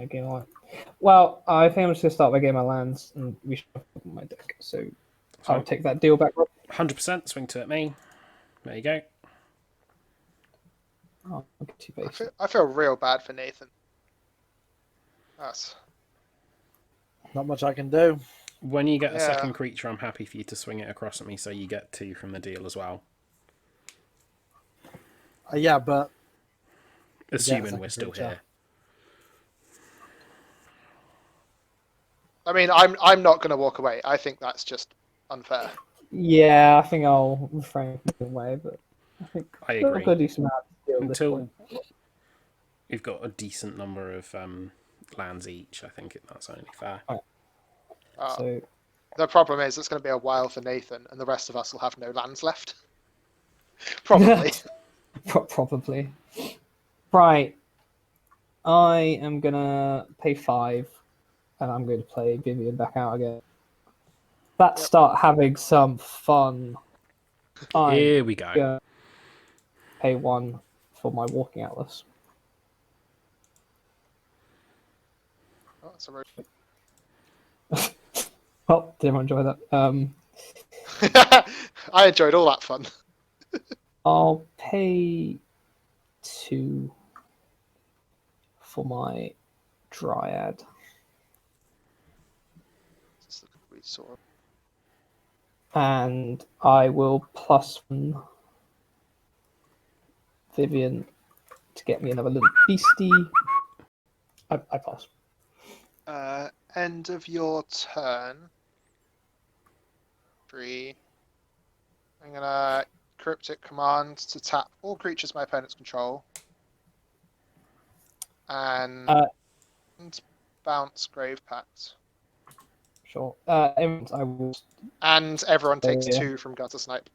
Game on. Well, I think I'm just gonna start by getting my lands, and we should have my deck. So I'll take that deal back. 100% swing 2 at me. There you go. Oh, I'll get 2 base. I feel real bad for Nathan. That's Not much I can do. When you get a Yeah. second creature, I'm happy for you to swing it across at me, so you get 2 from the deal as well. Yeah, but Assuming second we're still creature. here. I mean, I'm not going to walk away. I think that's just unfair. Yeah, I think I'll refrain from the way, but I think I still agree. got a decent amount to deal at this Until point. we've got a decent number of lands each, I think that's only fair. So The problem is it's going to be a while for Nathan, and the rest of us will have no lands left. Probably. probably. Right. I am gonna pay 5, and I'm going to play Vivien back out again. Let's Yep. start having some fun. I'm Here we go. gonna pay 1 for my Walking Atlas. Oh, that's a road. Well, did everyone enjoy that? I enjoyed all that fun. I'll pay 2 for my Dryad. Just look at we saw. And I will +1 Vivien to get me another little beastie. I pass. End of your turn. 3. I'm gonna cryptic command to tap all creatures my opponents control. And bounce Grave Pact. Sure. I will. And everyone takes Yeah. 2 from Gutter Snipe.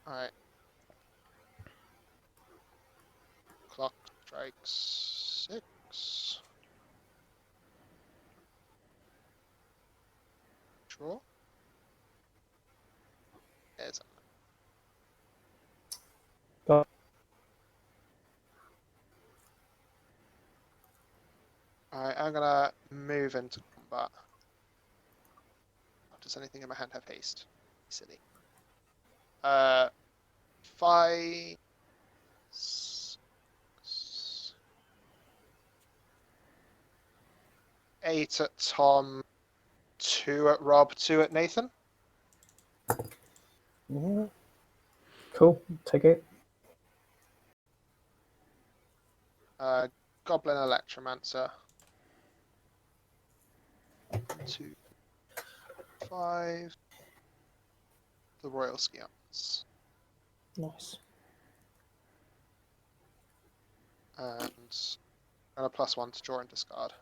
Alright. Clock strikes 6. Draw. There's Go. Alright, I'm gonna move into combat. Does anything in my hand have haste? Silly. 5. 6, 8 at Tom. 2 at Rob. 2 at Nathan. Cool. Take it. Goblin Electromancer. 2, 5. The Royal Scions. Nice. And a +1 to draw and discard.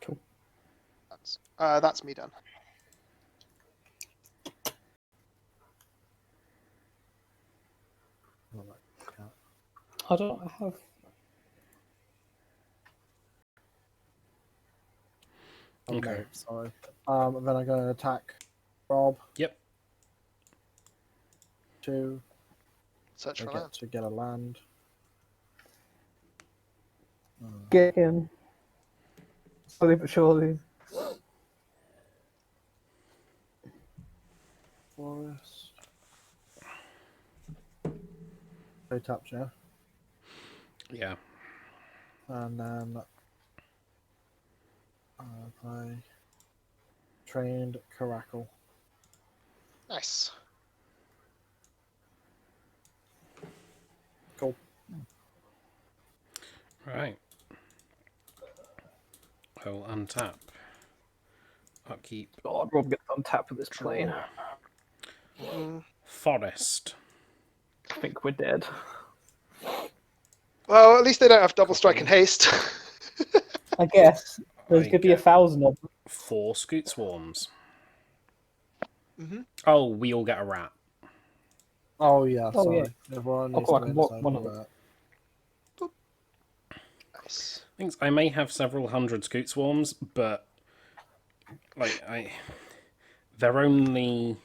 Cool. That's me done. I don't have. Okay. No, sorry. And then I'm going to attack Rob. Yep. 2. Search I for get land. to get a land. Get him. Slowly but surely. Forest. Play taps, yeah. Yeah. And then play Trained Caracal. Nice. Cool. Right. I'll untap. Upkeep. God, Rob gets on tap with this plane. Forest. I think we're dead. Well, at least they don't have double strike and haste. I guess there's I gonna be get 1,000 of them. 4 Scoot Swarms. Mm-hmm. Oh, we all get a rat. Oh, yeah, Oh, sorry. yeah. Everyone Oh, needs cool, I to can win walk so one of for them. that. Nice. Things I may have several hundred Scoot Swarms, but they're only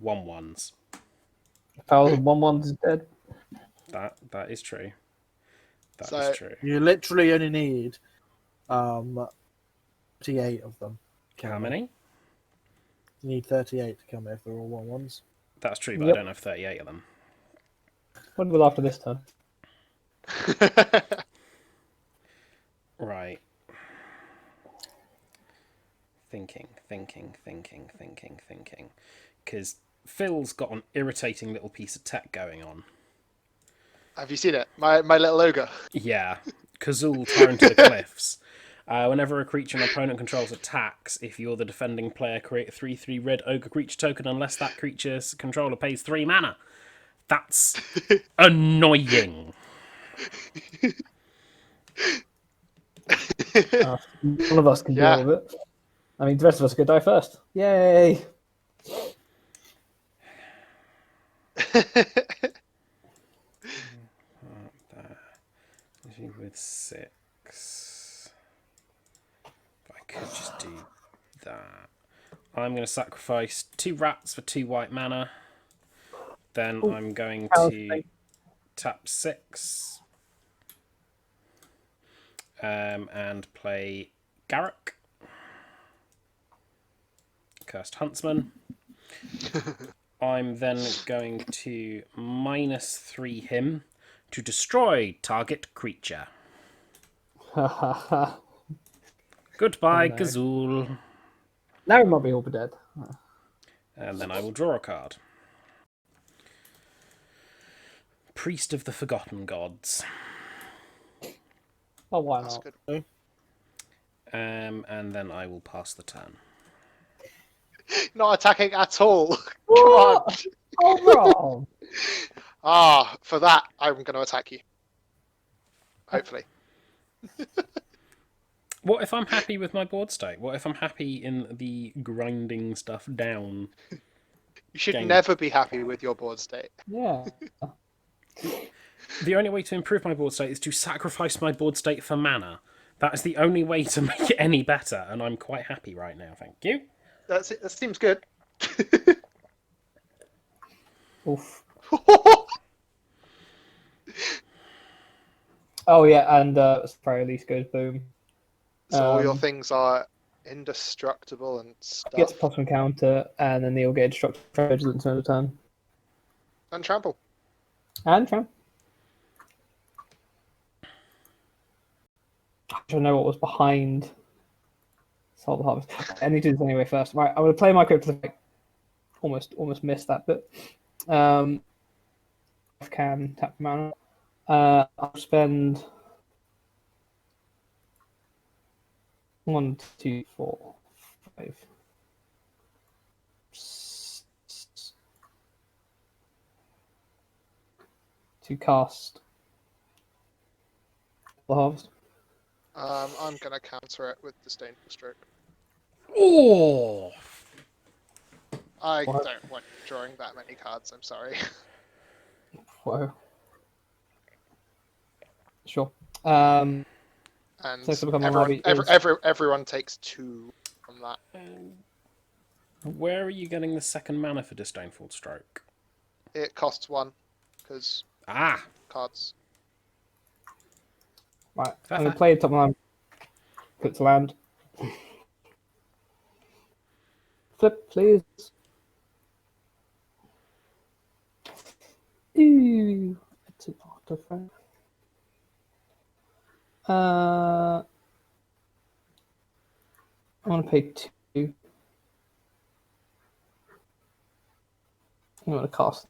1/1s. 1,000 1/1s is dead. That is true. That So- is true. You literally only need 38 of them. How many? You need 38 to kill me if they're all 1/1s. That's true, but Yep. I don't have 38 of them. What will after this turn? Right. Thinking. Because Phil's got an irritating little piece of tech going on. Have you seen it? My little ogre. Yeah. Kazul Tyrant to the Cliffs. Whenever a creature an opponent controls attacks, if you're the defending player, create a 3/3 red ogre creature token unless that creature's controller pays 3 mana. That's annoying. One of us can Yeah. deal with it. I mean, the rest of us could die first. Yay! With 6. I could just do that. I'm going to sacrifice 2 rats for 2 white mana. Then Ooh, I'm going how's to the- tap 6 and play Garruk, Cursed Huntsman. I'm then going to -3 him to destroy target creature. Goodbye, Oh, no. Gazul. Now we might be all be dead. And then I will draw a card. Priest of the Forgotten Gods. Oh, why That's not? good. And then I will pass the turn. Not attacking at all. Come What? on. Oh, Rob! For that, I'm going to attack you. Hopefully. What if I'm happy with my board state? What if I'm happy in the grinding stuff down? You should Game. never be happy with your board state. Yeah. The only way to improve my board state is to sacrifice my board state for mana. That is the only way to make it any better, and I'm quite happy right now, thank you. That's it. That seems good. Oof. Oh, yeah, and Spray Release goes boom. So all your things are indestructible and Gets stuff. plus 1 counter, and then they'll get Destructive Vigilance another turn. And trample. And Tramp. I don't know what was behind Soul Harvest. I need to do this anyway first. Right, I'm going to play my Crypt of the Fight. Almost missed that bit. Can tap mana. I'll spend 1, 2, 4, 5, 6 to cast the Harvest. I'm going to counter it with Disdainful Stroke. Oh! I What? don't want drawing that many cards, I'm sorry. Whoa. Sure. And So it's become a hobby everyone takes 2 from that. Where are you getting the second mana for Disdainful Stroke? It costs 1, because Ah! cards. Right, Fair, I'm going fair. to play top land. Put to land. Flip, please. Ooh, it's an artifact. I want to pay 2. I'm going to cast.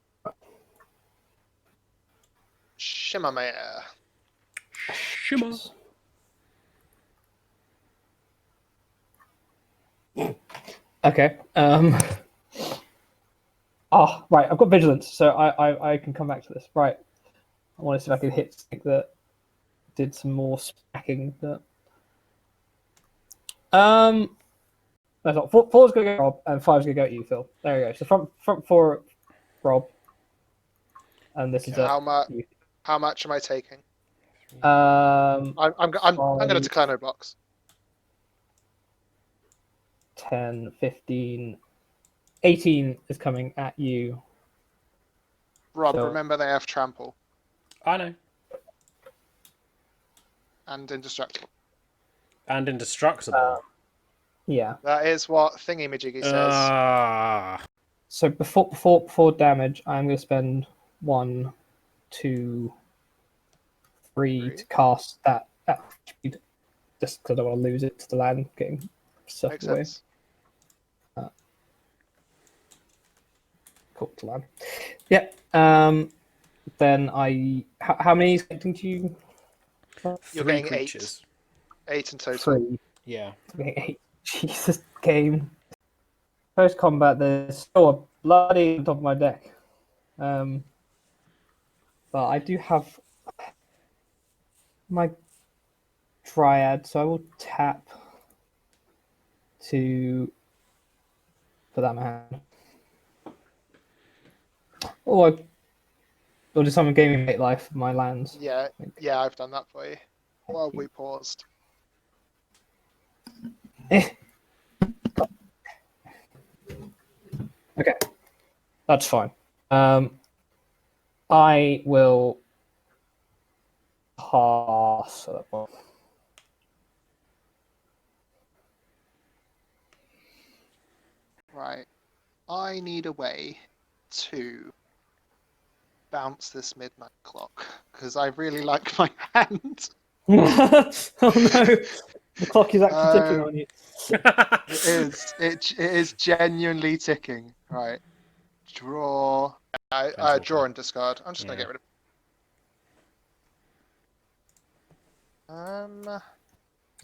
Shimmermare. Shimmer! Okay. Oh, right. I've got vigilance, so I can come back to this. Right. I want to see if I can hit something that did some more smacking. But that's not 4's gonna go Rob, and 5's gonna go at you, Phil. There we go. So front 4, Rob, and this is How much? you. How much am I taking? Um, I'm going to declare no blocks. 10, 15, 18 is coming at you. Rob, So- remember they have trample I know. and indestructible. And Indestructible. Yeah. That is what Thingy-majiggy says. Ah! So before damage, I'm going to spend 1 2, 3 to cast that at speed, just because I don't want to lose it to the land getting sucked Makes away. sense. Cool to land. Yep. Then how many is getting to you? You're 3 getting creatures. 8 in total. 3. Yeah. Okay, Jesus, game. Post combat, there's still a bloody on top of my deck. But I do have my Dryad, so I will tap to put that in my hand. Or just summon Gaming Mate Life for my lands. Yeah, yeah, I've done that for you. While we paused. Okay, that's fine. I will pass. Right. I need a way to bounce this midnight clock because I really like my hand. Oh no, the clock is actually ticking on you. It is. It is genuinely ticking. Right. Draw. Draw and discard. I'm just gonna get rid of.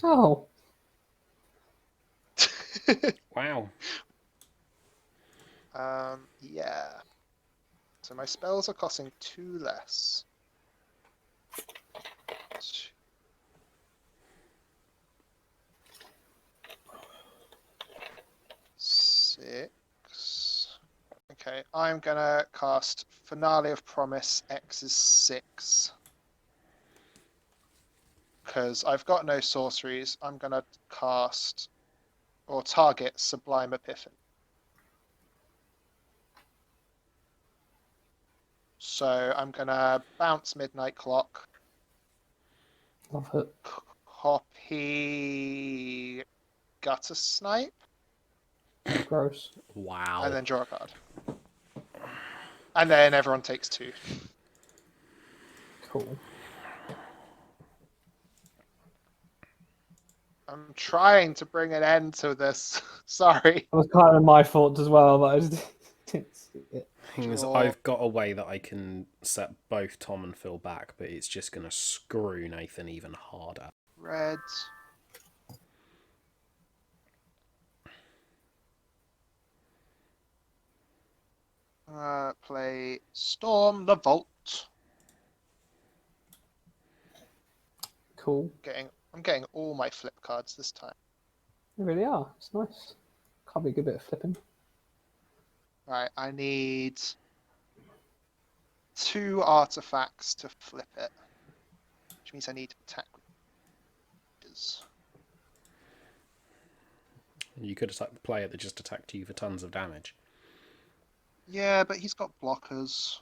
Oh, Wow. Yeah. So my spells are costing 2 less. 6. Okay, I'm gonna cast Finale of Promise. X is 6. Because I've got no sorceries, I'm gonna cast or target Sublime Epiphany. So I'm gonna bounce Midnight Clock, love it. copy Gutter Snipe, Gross. Wow. and then draw a card. And then everyone takes 2. Cool. I'm trying to bring an end to this. Sorry. That was kind of my fault as well, but I just didn't see it. Thing is, Draw. I've got a way that I can set both Tom and Phil back, but it's just going to screw Nathan even harder. Red. Play Storm the Vault. Cool. I'm getting all my flip cards this time. They really are. It's nice. Can't be a good bit of flipping. Right, I need 2 artifacts to flip it, which means I need to attack with creatures. You could attack the player that just attacked you for tons of damage. Yeah, but he's got blockers.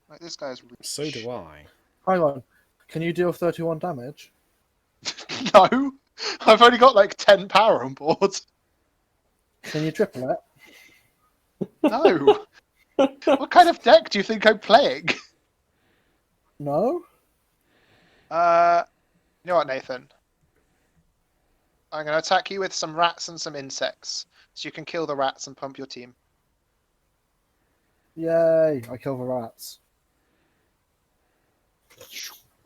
Like, this guy's rich. So do I. Hang on. Can you deal 31 damage? No! I've only got like 10 power on board. Can you triple it? No! What kind of deck do you think I'm playing? No? You know what, Nathan? I'm going to attack you with some rats and some insects, so you can kill the rats and pump your team. Yay! I kill the rats.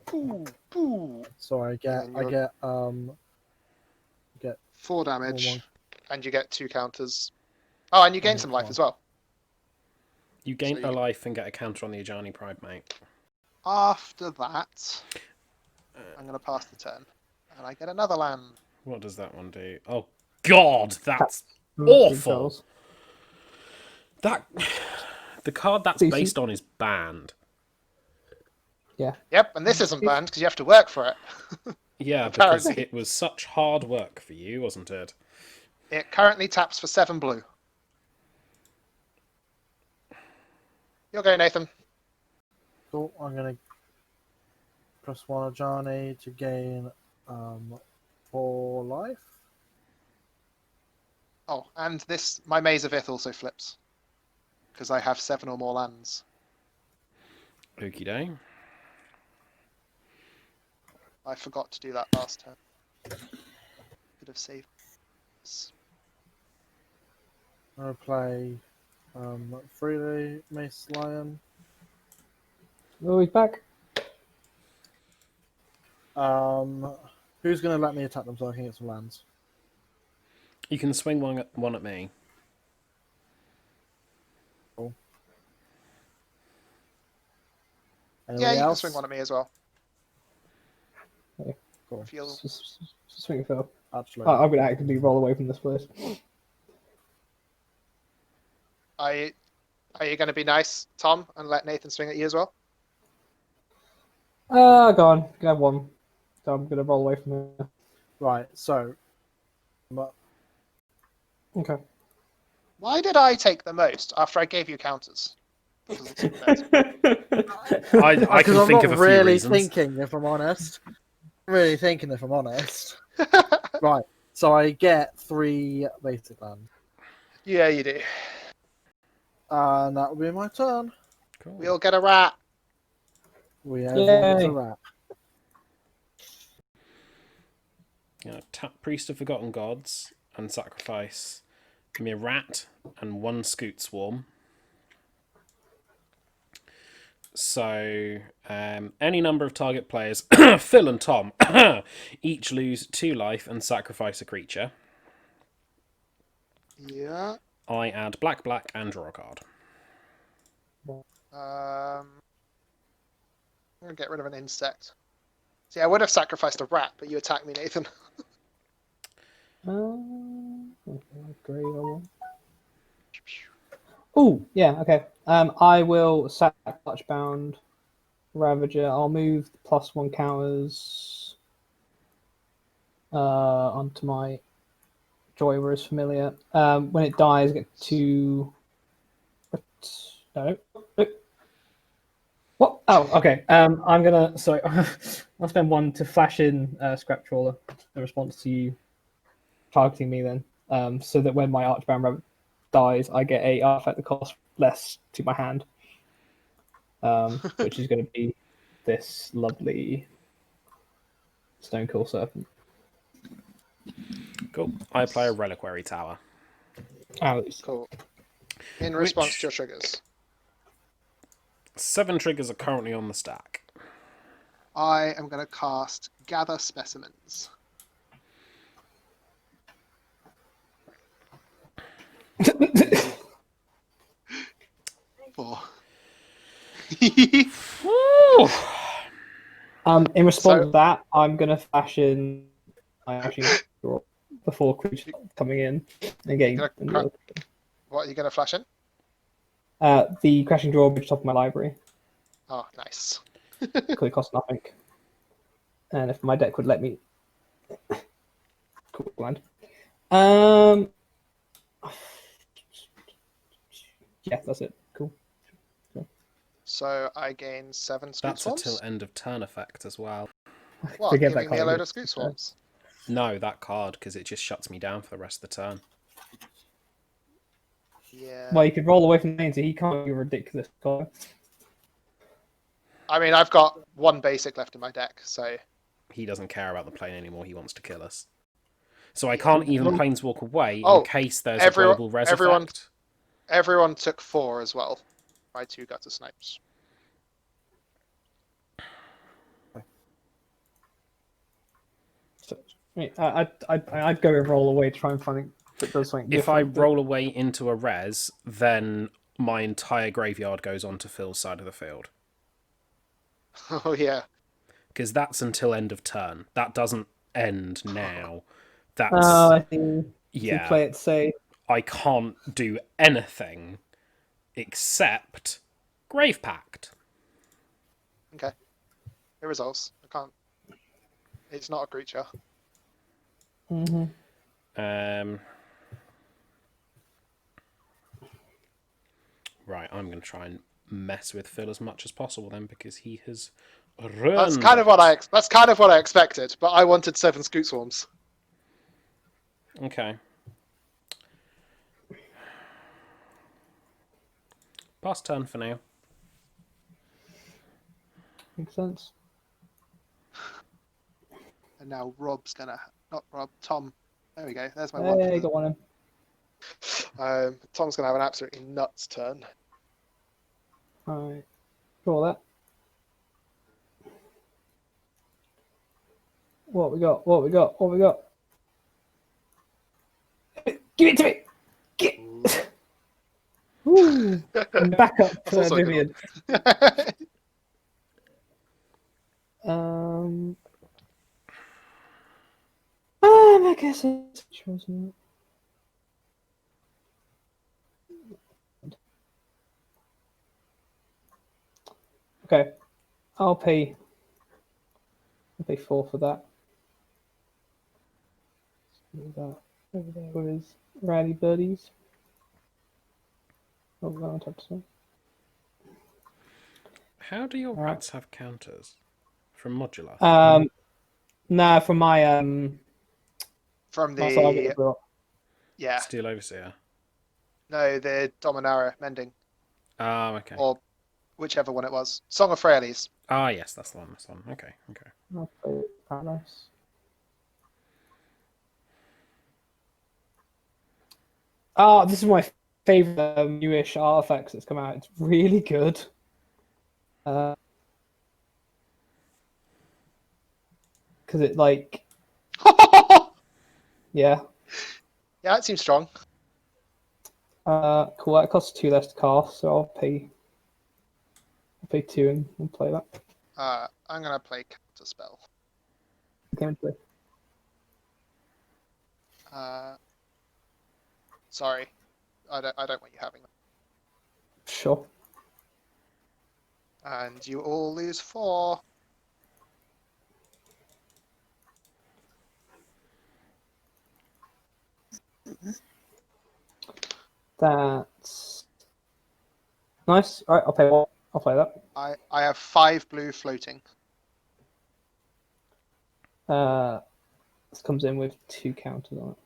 Boo, boo. So I get And then 4 damage, one. and you get 2 counters. Oh, and you gain some life as well. You gain So a life and get a counter on the Ajani Pride Mate. After that, I'm going to pass the turn, and I get another land. What does that one do? Oh, God! That's Big awful! goals. That the card that's Decent. based on is banned. Yeah. Yep, and this isn't banned because you have to work for it. Yeah, because Apparently. it was such hard work for you, wasn't it? It currently taps for 7 blue. You'll go, Nathan. Cool. I'm gonna press 1 Ajani to gain 4 life. Oh, and my Maze of Ith also flips. Because I have 7 or more lands. Okie doke. I forgot to do that last turn. Could have saved this. I'll play freely Mace Lion. Oh, he's back. Who's going to let me attack them so I can get some lands? You can swing one at me. Anybody Yeah, you can else? swing one at me as well. Cool. If you'll... Swing Phil. Actually, I'm going to actively roll away from this place. Are you going to be nice, Tom, and let Nathan swing at you as well? Go on. Go have one. So I'm going to roll away from here. right. So, Okay. Why did I take the most after I gave you counters? Because it's unfair. I can I'm think not of a few really reasons. thinking, if I'm honest. Really thinking, if I'm honest. Right. So I get 3 basic lands, Yeah, you do. and that will be my turn. Cool. We'll get a rat. Everyone gets a Yay. rat. Tap Priest of Forgotten Gods and sacrifice me a rat and 1 Scoot Swarm. So, any number of target players, Phil and Tom, each lose 2 life and sacrifice a creature. Yeah. I add black, and draw a card. I'm going to get rid of an insect. See, I would have sacrificed a rat, but you attacked me, Nathan. Great. Oh, yeah, okay. I will sack Touchbound Ravager. I'll move the +1 counters onto my Joy Familiar. When it dies, I get to... No. What? Oh, okay. I'm gonna... Sorry. I'll spend 1 to flash in Scrap Trawler in response to you targeting me then. So that when my Archbound Rabbit dies, I get a artifact that costs less to my hand. Which is going to be this lovely Stonecool Serpent. Cool. I play a Reliquary Tower. Cool. In response to your triggers. 7 triggers are currently on the stack. I am going to cast Gather Specimens. 4. In response to that, I'm going to flash in my Crashing Draw before creature coming in and getting What are you going to flash in? the Crashing Draw which is top of my library. Oh, nice. Because it costs nothing. And if my deck would let me... Cool, blind. Yeah, that's it. Cool. So I gain 7 Scoot That's Swarms? a till end of turn effect as well. What, Forget giving that me a card. load of Scoot Swarms? No, that card, because it just shuts me down for the rest of the turn. Yeah. Well, you could roll away from the so he can't be a ridiculous card. I mean, I've got 1 basic left in my deck, so... He doesn't care about the plane anymore, he wants to kill us. So I can't even planeswalk away in case there's a global res effect. Everyone took 4 as well. My 2 gutter snipes. So, I'd go and roll away to try and find it that does something If I different. roll away into a res, then my entire graveyard goes onto Phil's side of the field. Oh, yeah. Because that's until end of turn. That doesn't end now. That's... I think yeah. play it safe. I can't do anything except Grave Pact. Okay. It resolves. I can't... It's not a creature. Mm-hmm. Right, I'm going to try and mess with Phil as much as possible then, because he has ruined That's kind of what I expected, but I wanted 7 Scoot Swarms. Okay. Pass turn for now. Makes sense. And now Rob's gonna, not Rob, Tom. There we go. There's my Hey, one. got one in. Tom's gonna have an absolutely nuts turn. Alright. Draw that. What we got? What we got? What we got? Give it to me! Get... Ooh. Back up, That's also a good Vivien. one. I guess it's chosen. Okay, I'll pay 4 for that. That over there with his rowdy birdies. Oh, no, on top of How do your All right. rats have counters? From modular? Nah, from my From my saga the, as well. yeah, Steel Overseer. no, the Dominaria Mending, Oh, okay. or whichever one it was. Song of Freyalise. Ah, yes, that's the one. That's the one. Okay, okay. I'll play Paradise. Oh, this is my favorite newish artifacts that's come out. It's really good. Because it like, yeah. Yeah, it seems strong. Cool. That costs 2 less to cast, so I'll pay 2 and play that. I'm gonna play Counter Spell. Game and play. Sorry, I don't want you having that. Sure. And you all lose 4. That's nice. All right, I'll pay 1. I'll play that. I have 5 blue floating. This comes in with 2 counters on it.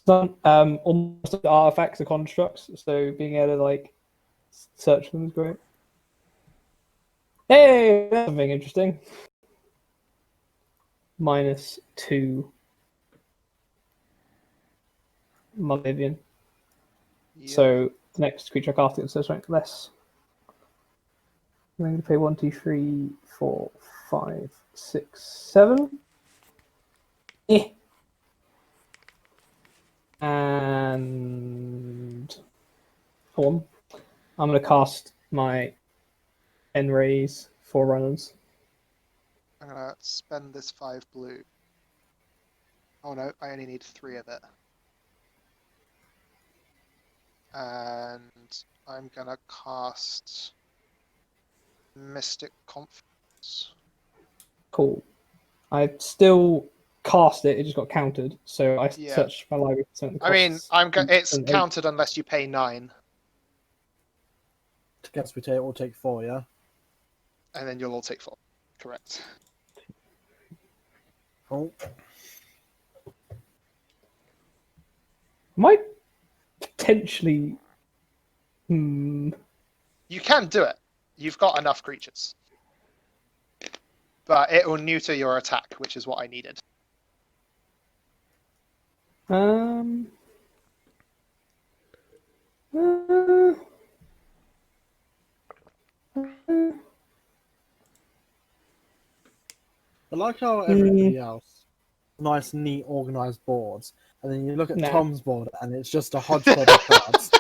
Some almost like artifacts are constructs, so being able to like search them is great. Hey, that's something interesting. -2 Vivien. Yep. So the next creature I cast it says rank less. I'm going to pay 1, 2, 3, 4, 5, 6, 7. And 1. I'm going to cast my N-Rays Forerunners. I'm gonna spend this 5 blue. Oh no, I only need 3 of it. And I'm gonna cast Mystic Conference. Cool. I still cast it. It just got countered. So I Yeah. searched my library. I mean, it's an 8. counted unless you pay 9, I guess we'll take 4, yeah? and then you'll all take 4. Correct. Oh, Might potentially. Hmm. You can do it. You've got enough creatures. But it will neuter your attack, which is what I needed. Um. I like how everybody else, nice, neat, organized boards, and then you look at Nah. Tom's board and it's just a hodgepodge of cards.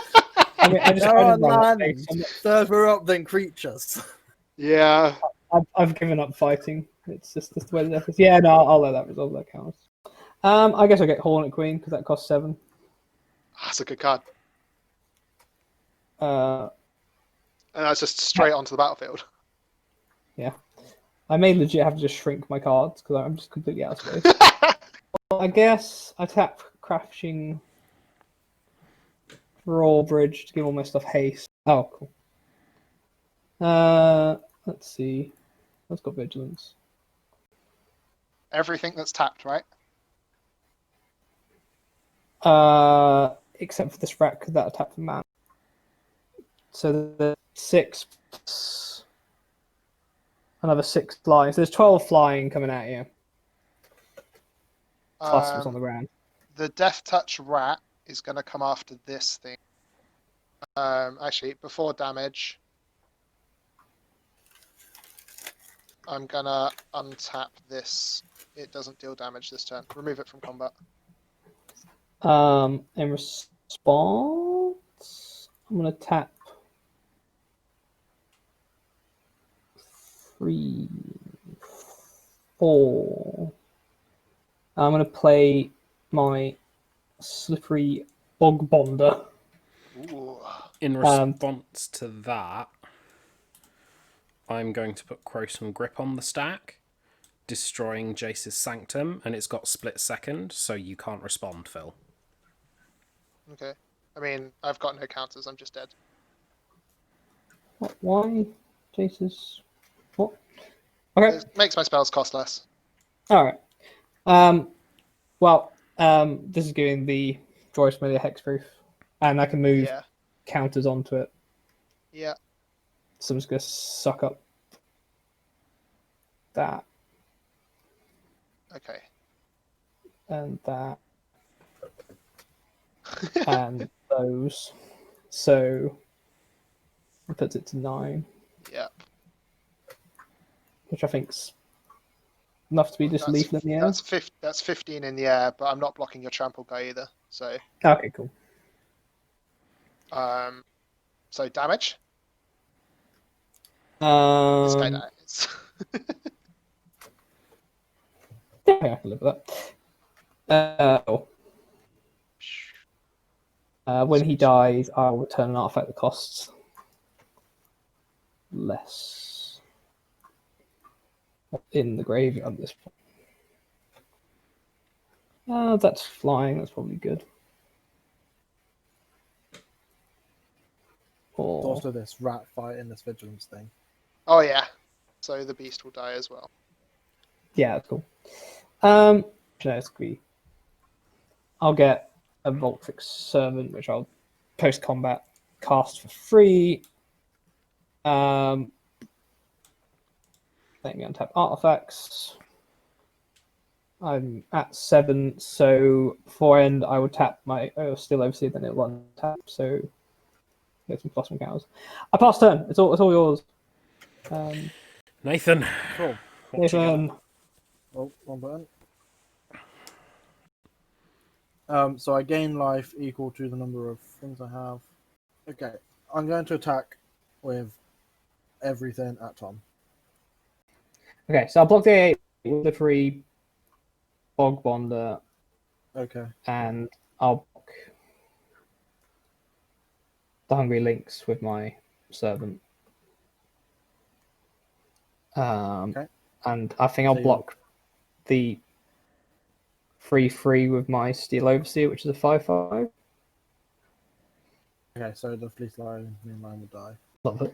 I mean, I just There are run that lands base. further up than creatures. Yeah. I've given up fighting. It's just the way the deck is. Yeah, no, I'll let that resolve. That counts. I guess I'll get Hornet Queen because that costs 7. That's a good card. Uh, And that's just straight onto the battlefield. yeah. I may legit have to just shrink my cards because I'm just completely out of space. I guess I tap Crashing Drawbridge to give all my stuff haste. Oh, cool. Let's see. Let's go Vigilance. Everything that's tapped, right? Except for this rack that I tap for mana. So the 6 plus another 6 flying. So there's 12 flying coming at you. Plus what's on the ground. The Death Touch rat is going to come after this thing. Actually, before damage, I'm going to untap this. It doesn't deal damage this turn. Remove it from combat. In response, I'm gonna tap 3, 4. I'm gonna play my slippery bog bonder. Ooh. In response to that, I'm going to put Crowsome Grip on the stack, destroying Jace's Sanctum, and it's got split second, so you can't respond, Phil. Okay. I mean, I've got no counters. I'm just dead. What? Why? Jesus. What? Okay. It makes my spells cost less. All right. Well, this is giving the Joyous Familiar Hexproof, and I can move Yeah. counters onto it. Yeah. So I'm just gonna suck up that Okay. and that and those. So it puts it to 9, Yeah. which I think's enough to be just lethal in the air. That's 15 in the air, but I'm not blocking your trample guy either. So, Okay, cool. so damage. This guy dies. Yeah, I can live with that. When he dies, I'll return an artifact that costs less in the graveyard at this point. That's flying. That's probably good. Or Also, this rat fight in this vigilance thing. Oh yeah. So the beast will die as well. yeah, that's cool. No, it's be. I'll get a Voltrix Servant, which I'll post combat cast for free. Let me untap artifacts. I'm at 7, so before end I would tap my still oversee, then it'll untap, so get some plus one counters. I pass turn. It's all yours. Nathan. Cool. Nathan. Oh, one button. So I gain life equal to the number of things I have. Okay, I'm going to attack with everything at Tom. Okay, so I'll block the 8 with the free Bog Bonder, Okay. and I'll block the Hungry Lynx with my Servant. Okay. And I think I'll So block the 3/3 with my Steel Overseer, which is a 5/5. Okay, so the fleece line will die. Love it.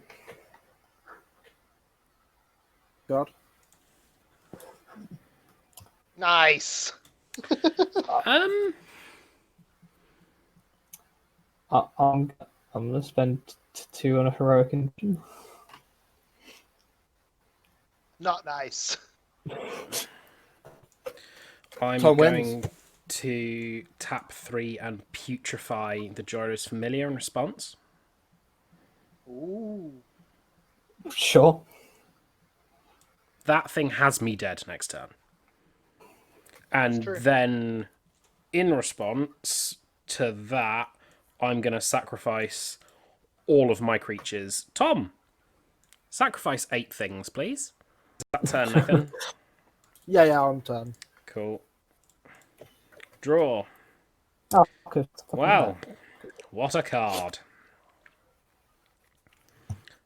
God. Nice. I'm gonna spend 2 on a heroic engine. Not nice. I'm Tom going wins. to tap 3 and putrefy the Joyous Familiar in response. Ooh. Sure. That thing has me dead next turn. And true. then, in response to that, I'm going to sacrifice all of my creatures. Tom, sacrifice 8 things, please. Is that turn, Nathan? Yeah, on turn. Cool. Draw. Oh, good. Wow. What a card.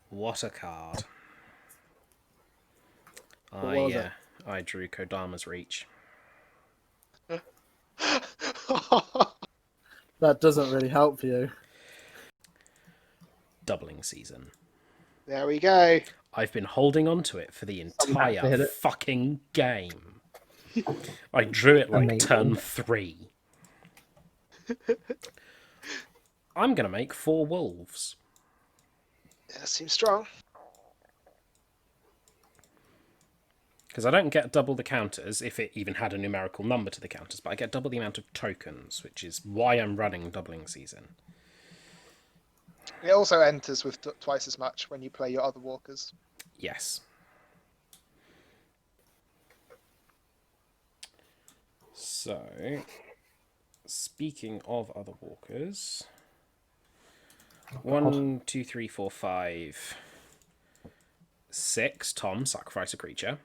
What a card. What was it? I drew Kodama's Reach. That doesn't really help you. Doubling season. There we go. I've been holding on to it for the Someone had to entire hit it. fucking game. I drew it like Amazing. turn 3. I'm going to make 4 wolves. Yeah, seems strong. Because I don't get double the counters if it even had a numerical number to the counters, but I get double the amount of tokens, which is why I'm running Doubling Season. It also enters with twice as much when you play your other walkers. Yes. So, speaking of other walkers, 1, 2, 3, 4, 5, 6. Tom, sacrifice a creature.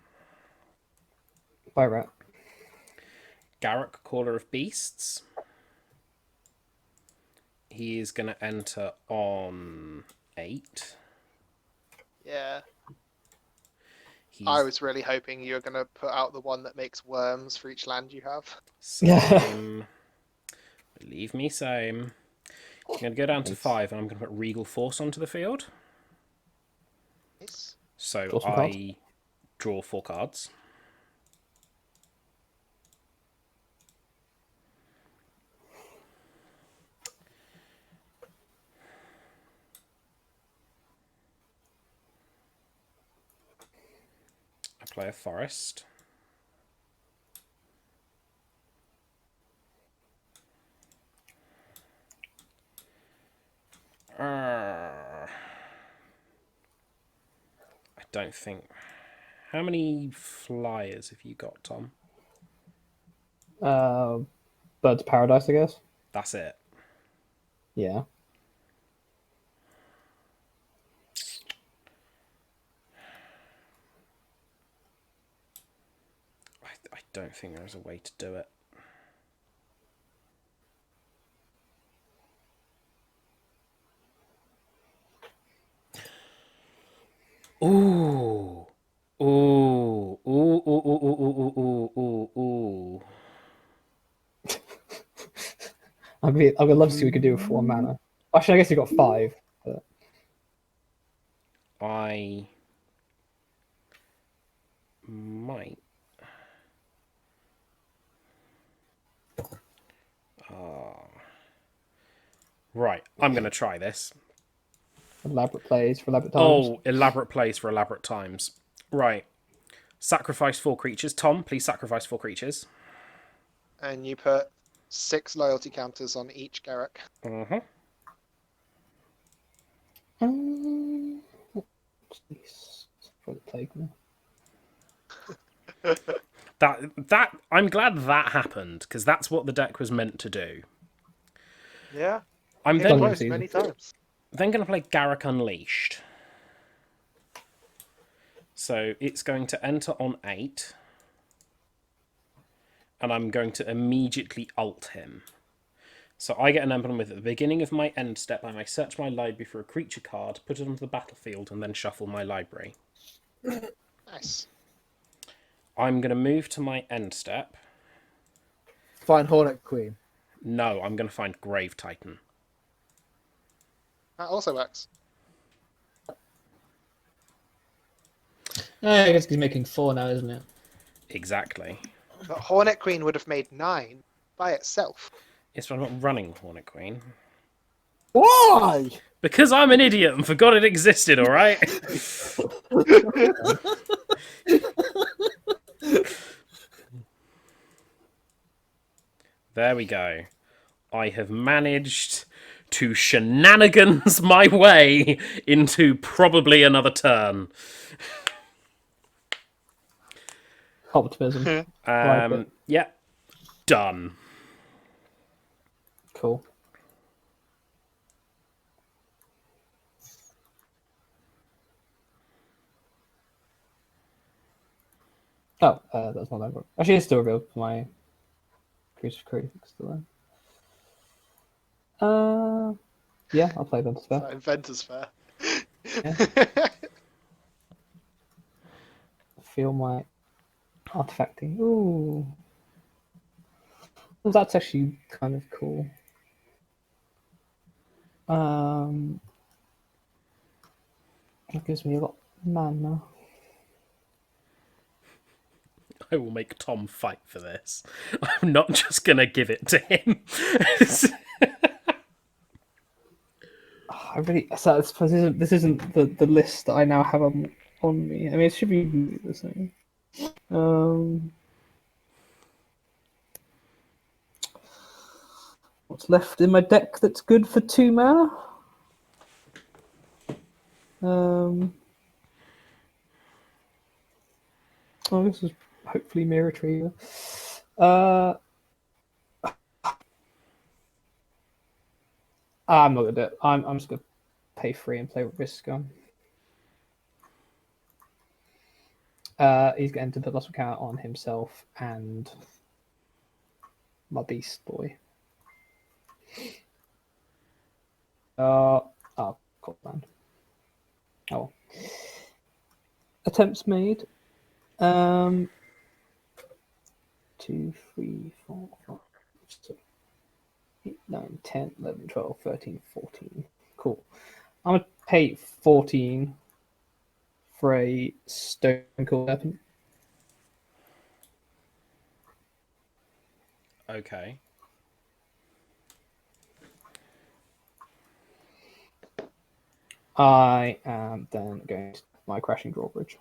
By rat. Garruk, Caller of Beasts. He is going to enter on 8. Yeah. He's I was really hoping you were going to put out the one that makes worms for each land you have. same. Believe me, same. I'm going to go down to 5, and I'm going to put Regal Force onto the field. Nice. So Draw some cards. I draw 4 cards. I play a forest. I don't think... How many flyers have you got, Tom? Bird's Paradise, I guess. That's it. Yeah. I don't think there's a way to do it. Ooh. Ooh. Ooh. Ooh. Ooh. Ooh. Ooh. Ooh. Ooh. I'd love to see what we could do with 4 mana. Actually, I guess you got 5. But... I might. Right, I'm going to try this. Elaborate plays for elaborate times. Oh, elaborate plays for elaborate times. Right. Sacrifice 4 creatures. Tom, please sacrifice 4 creatures. And you put 6 loyalty counters on each Garruk. Uh-huh. Jeez. For the plague me. That I'm glad that happened, because that's what the deck was meant to do. Yeah. I'm It then works many times. going to play Garruk Unleashed. So it's going to enter on 8. And I'm going to immediately ult him. So I get an emblem with at the beginning of my end step, I may search my library for a creature card, put it onto the battlefield, and then shuffle my library. Nice. I'm going to move to my end step. Find Hornet Queen. No, I'm going to find Grave Titan. That also works. I guess he's making 4 now, isn't it? Exactly. But Hornet Queen would have made 9 by itself. Yes, but I'm not running Hornet Queen. Why? Because I'm an idiot and forgot it existed, alright? There we go. I have managed to shenanigans my way into probably another turn. Optimism. Like it. Yeah. Done. Cool. Oh, that's not over. Actually, it's still revealed for my creature crew still there. Yeah, I'll play them spell. Inventor's Fair. Yeah. Feel my artifacting. Ooh. Well, that's actually kind of cool. It gives me a lot of mana. I will make Tom fight for this. I'm not just going to give it to him. I really. So I suppose this isn't the list that I now have on me. I mean, it should be the same. What's left in my deck that's good for 2 mana? Oh, this is hopefully Mirror Retriever. I'm not gonna do it. I'm just gonna pay 3 and play with Risk Gun. He's going to put lots of count on himself and my Beast Boy. Cold land. Oh. Attempts made. 2, 3, 4, 5, 6, 8, 9, 10, 11, 12, 13, 14. Cool. I'm going to pay 14 for a Stone Cold Weapon. Okay. I am then going to my Crashing Drawbridge.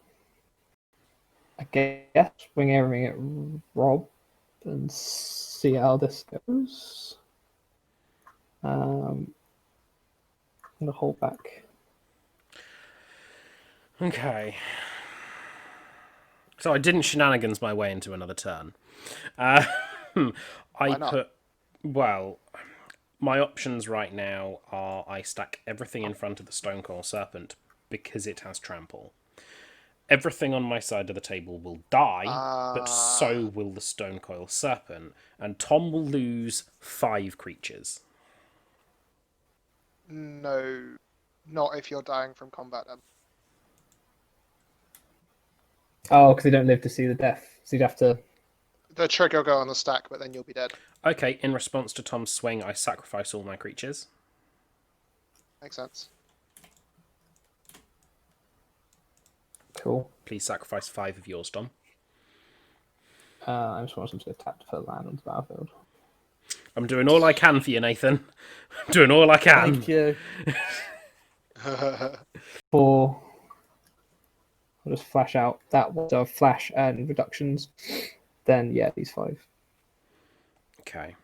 I guess swing everything at Rob and see how this goes. I'm going to hold back. Okay. So I didn't shenanigans my way into another turn. Why not? Well, my options right now are I stack everything in front of the Stonecoil Serpent because it has trample. Everything on my side of the table will die, but so will the Stonecoil Serpent, and Tom will lose 5 creatures. No, not if you're dying from combat. Oh, because they don't live to see the death. So you'd have to... The trigger will go on the stack, but then you'll be dead. Okay, in response to Tom's swing, I sacrifice all my creatures. Makes sense. Cool. Please sacrifice 5 of yours, Tom. I just want them to tap to put land on the battlefield. I'm doing all I can for you, Nathan. I'm doing all I can. Thank you. 4. I'll just flash out that one. So flash and reductions. Then, yeah, these 5. Okay.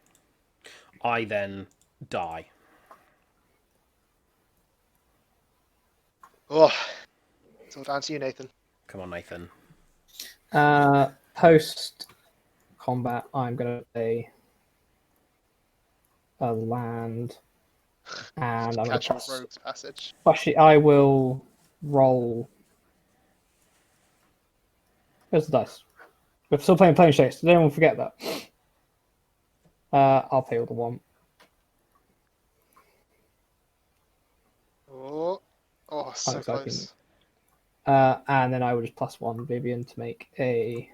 I then die. Oh, it's all down to you, Nathan. Come on, Nathan. Post combat, I'm going to play a land. And I'm going to Catching plus... Rogue's Passage. Actually, I will roll... Where's the dice? We're still playing Planechase. Did anyone forget that? I'll pay all the 1. Oh, so close. And then I will just plus 1 Vivien to make a...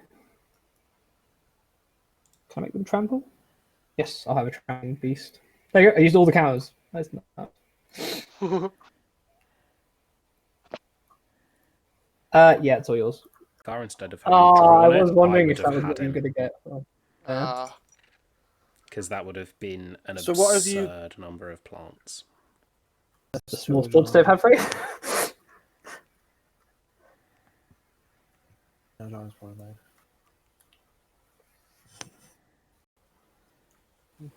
Can I make them trample? Yes, I'll have a trampling beast. There you go. I used all the counters. That's not... yeah, it's all yours. Far instead of having I drawn was it, wondering I if would that have was had what you were him. going to get. Because that would have been an So what have you- absurd number of plants. The small sports don't have free. No, that was probably made.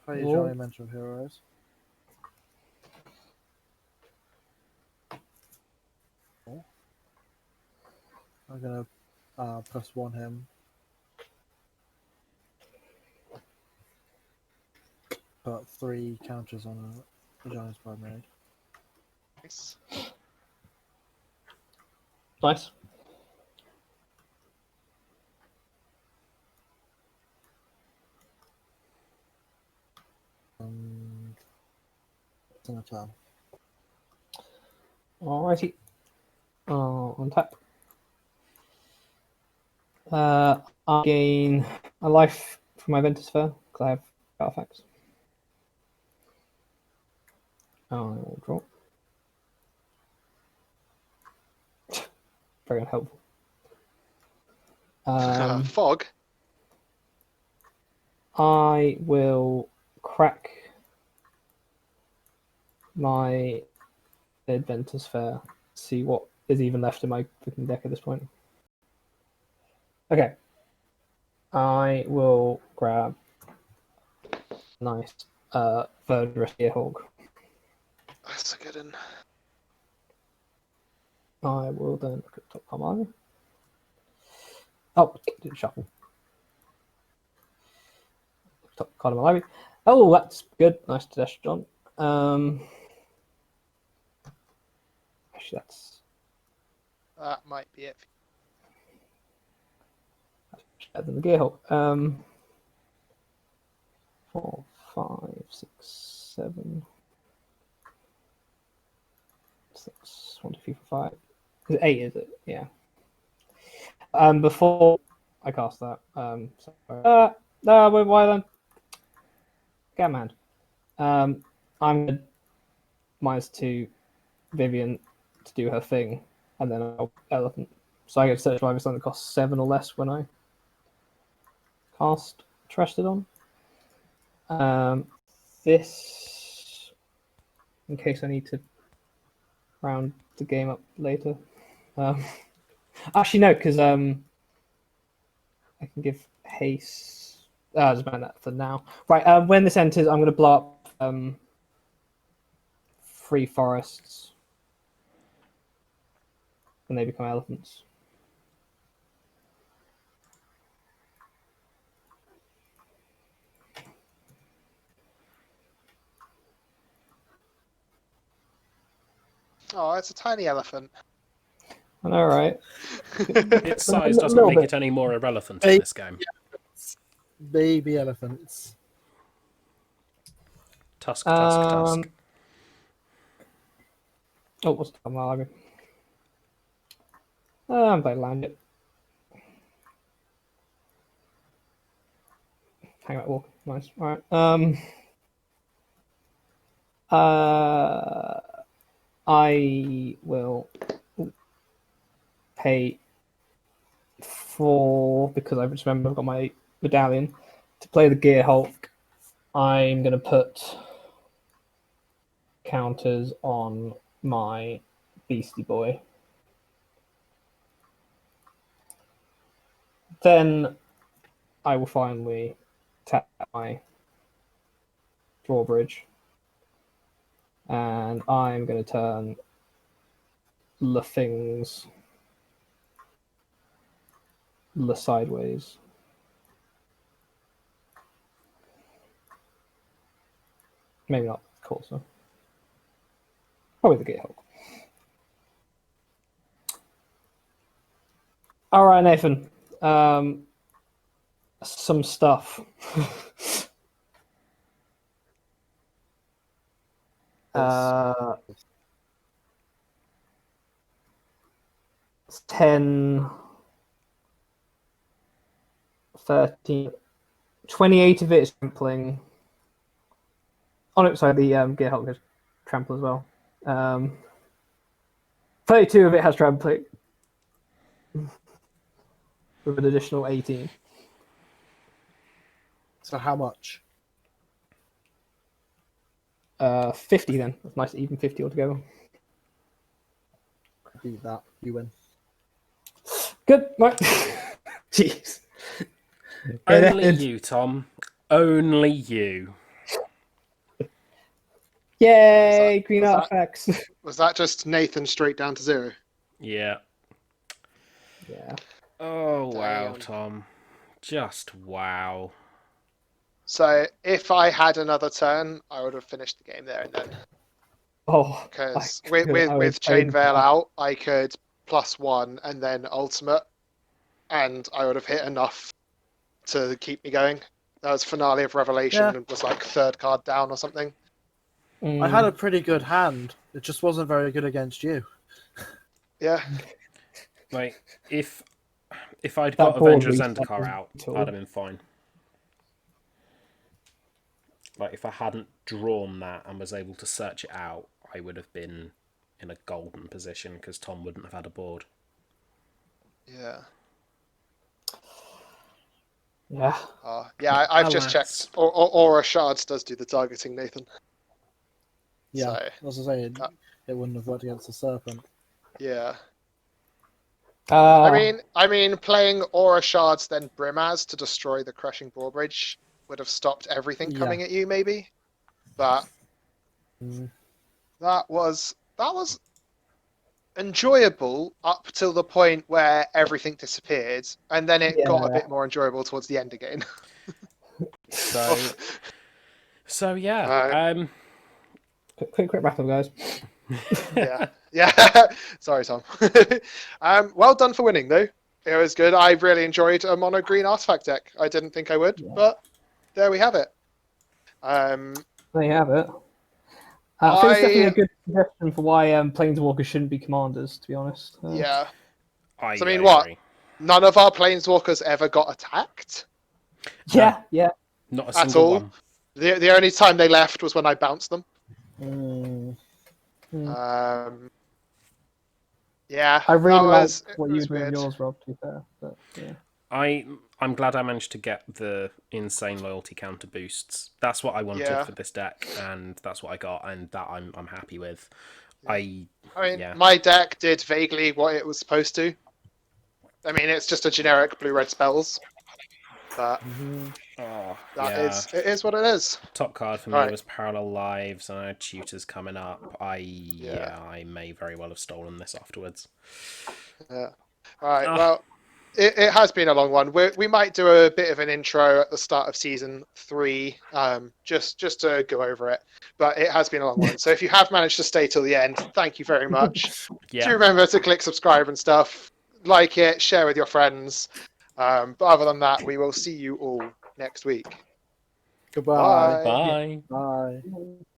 Play Whoa. Ajani, Mentor of Heroes. I'm gonna plus 1 him. Put 3 counters on Ajani's Primate. Nice. Nice. It's in a turn. Alrighty. On tap. I gain a life from my Ventus Fair because I have artifacts. I will draw. Very unhelpful. Fog. I will crack my Ventus Fair, see what is even left in my freaking deck at this point. Okay. I will grab a nice Verdurous Gearhawk. That's a good one. I will then look at top command. Oh, didn't shuffle. Top card of my library. Oh, that's good. Nice to dash, John. Actually, that's That might be it. better than the Gearhawk. 4, 5, 6, 7, 6, 1, 2, 3, 4, 5. Is it 8, is it? Yeah. Before I cast that, sorry. No, why then? Get man. I'm gonna -2 Vivien to do her thing, and then I'll elephant. So I get search by something that costs 7 or less when I cast Trustodon. This, in case I need to round the game up later. Actually, no, because I can give haste. I'll just ban that for now. Right, when this enters, I'm going to blow up 3 forests when they become elephants. Oh, it's a tiny elephant. I know, right? Its size A doesn't little make bit. it any more irrelevant in this game. Baby elephants. Tusk, tusk, tusk. Oh, what's the library? I'm going to land it. Hang out, walk. Nice. All right. I will pay 4 because I just remember I've got my medallion to play the Gear Hulk. I'm going to put counters on my Beastie Boy. Then I will finally tap my drawbridge. And I'm going to turn the things the sideways. Maybe not Corsair. Probably the Gearhawk. All right, Nathan. Some stuff. 10, 13, 28 of it is trampling. Oh no, sorry, the Gearhawk has trample as well. 32 of it has trampling. With an additional 18. So how much? 50 then. That's nice, even 50 altogether. Do that. You win. Good. Right. Jeez. Only you, Tom. Only you. Yay! Green was that- artifacts. Was that just Nathan straight down to 0? Yeah. Yeah. Oh, wow, Damn. Tom. Just wow. So if I had another turn, I would have finished the game there and then. Oh. Because I with Chain Veil out, I could +1 and then ultimate, and I would have hit enough to keep me going. That was Finale of Revelation Yeah. and was like 3rd card down or something. I had a pretty good hand. It just wasn't very good against you. Yeah. Like, if I'd That got board Avengers reset Zendikar was out, brutal. I'd have been fine. Like, if I hadn't drawn that and was able to search it out, I would have been in a golden position because Tom wouldn't have had a board. Yeah. Yeah. Yeah, I've just Alas. checked. Aura Shards does do the targeting, Nathan. Yeah, So, I was saying it wouldn't have worked against the serpent. yeah. I mean, playing Aura Shards then Brimaz to destroy the Crushing Drawbridge would have stopped everything coming at you, maybe. But that was enjoyable up till the point where everything disappeared, and then it got a bit more enjoyable towards the end again. So yeah. Quick wrap up, guys. Yeah. Sorry, Tom. Well done for winning, though. It was good. I really enjoyed a mono green artifact deck. I didn't think I would, but there we have it. There you have it. I think it's definitely a good suggestion for why Planeswalkers shouldn't be commanders, to be honest. Yeah. I mean, agree. what? None of our Planeswalkers ever got attacked? Yeah. Not a single one. The only time they left was when I bounced them. Yeah. I really liked what you did with yours, Rob, to be fair. But, yeah. I'm glad I managed to get the insane loyalty counter boosts. That's what I wanted for this deck, and that's what I got, and that I'm happy with. I mean, my deck did vaguely what it was supposed to. I mean, it's just a generic blue-red spells, but it is what it is. Top card for me was Parallel Lives. I know Tutor's coming up. I may very well have stolen this afterwards. Yeah. All right. Well, it has been a long one. We might do a bit of an intro at the start of season 3, just to go over it. But it has been a long one. So if you have managed to stay till the end, thank you very much. Do remember to click subscribe and stuff. Like it, share with your friends. But other than that, we will see you all next week. Goodbye. Bye. Bye.